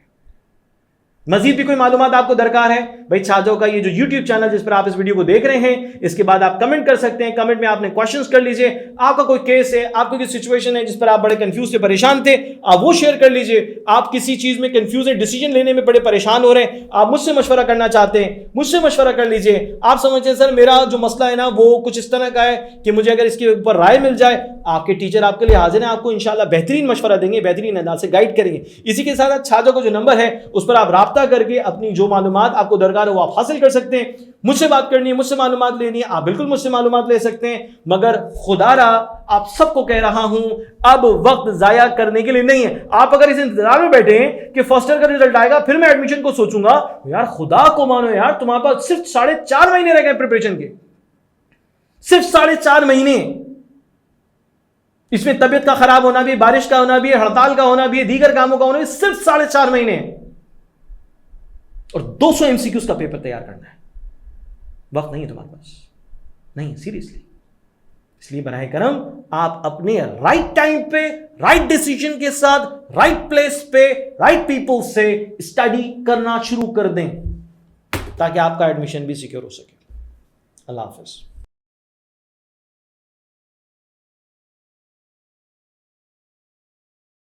मजीद भी कोई मालूमात आपको दरकार है, भाई छाजो का ये जो YouTube चैनल जिस पर आप इस वीडियो को देख रहे हैं, इसके बाद आप कमेंट कर सकते हैं। कमेंट में आपने क्वेश्चंस कर लीजिए, आपका कोई केस है, आपको कोई सिचुएशन है जिस पर आप बड़े कंफ्यूज से परेशान थे, आप वो शेयर कर लीजिए। आप किसी चीज में कंफ्यूज है, डिसीजन लेने में बड़े परेशान हो रहे हैं, आप मुझसे मशवरा करना चाहते हैं, मुझसे मशवरा कर लीजिए। आप समझते हैं सर मेरा जो मसला है ना वो कुछ इस तरह का है कि मुझे अगर इसके ऊपर राय मिल जाए, आपके टीचर आपके लिए हाजिर हैं, आपको इंशाल्लाह बेहतरीन मशवरा देंगे, बेहतरीन अंदाज से गाइड करेंगे। इसी के साथ छाजो का जो नंबर है उस पर आप राब्ता करके अपनी जो मालूमात आपको दरकार है वो आप हासिल कर सकते हैं। मुझसे बात करनी है, मुझसे मालूमात लेनी है, आप बिल्कुल मुझसे मालूमात ले सकते हैं। मगर खुदारा आप सबको कह रहा हूं, अब वक्त जाया करने के लिए नहीं है। आप अगर इस इंतजार में बैठे हैं कि फर्स्ट ईयर का रिजल्ट आएगा फिर मैं एडमिशन को सोचूंगा, यार खुदा को मानो यार, तुम्हारे पास सिर्फ 4.5 महीने रह गए प्रिपरेशन के, सिर्फ 4.5 महीने। इसमें तबीयत का खराब होना भी, बारिश का होना भी, हड़ताल का होना भी, दीगर कामों का होना भी, सिर्फ 4.5 महीने और 200 MCQs का पेपर तैयार करना है। वक्त नहीं है तुम्हारे पास, नहीं सीरियसली। इसलिए बराए करम आप अपने राइट टाइम पे, राइट डिसीजन के साथ, राइट प्लेस पे, राइट पीपल से स्टडी करना शुरू कर दें, ताकि आपका एडमिशन भी सिक्योर हो सके। अल्लाह हाफिज।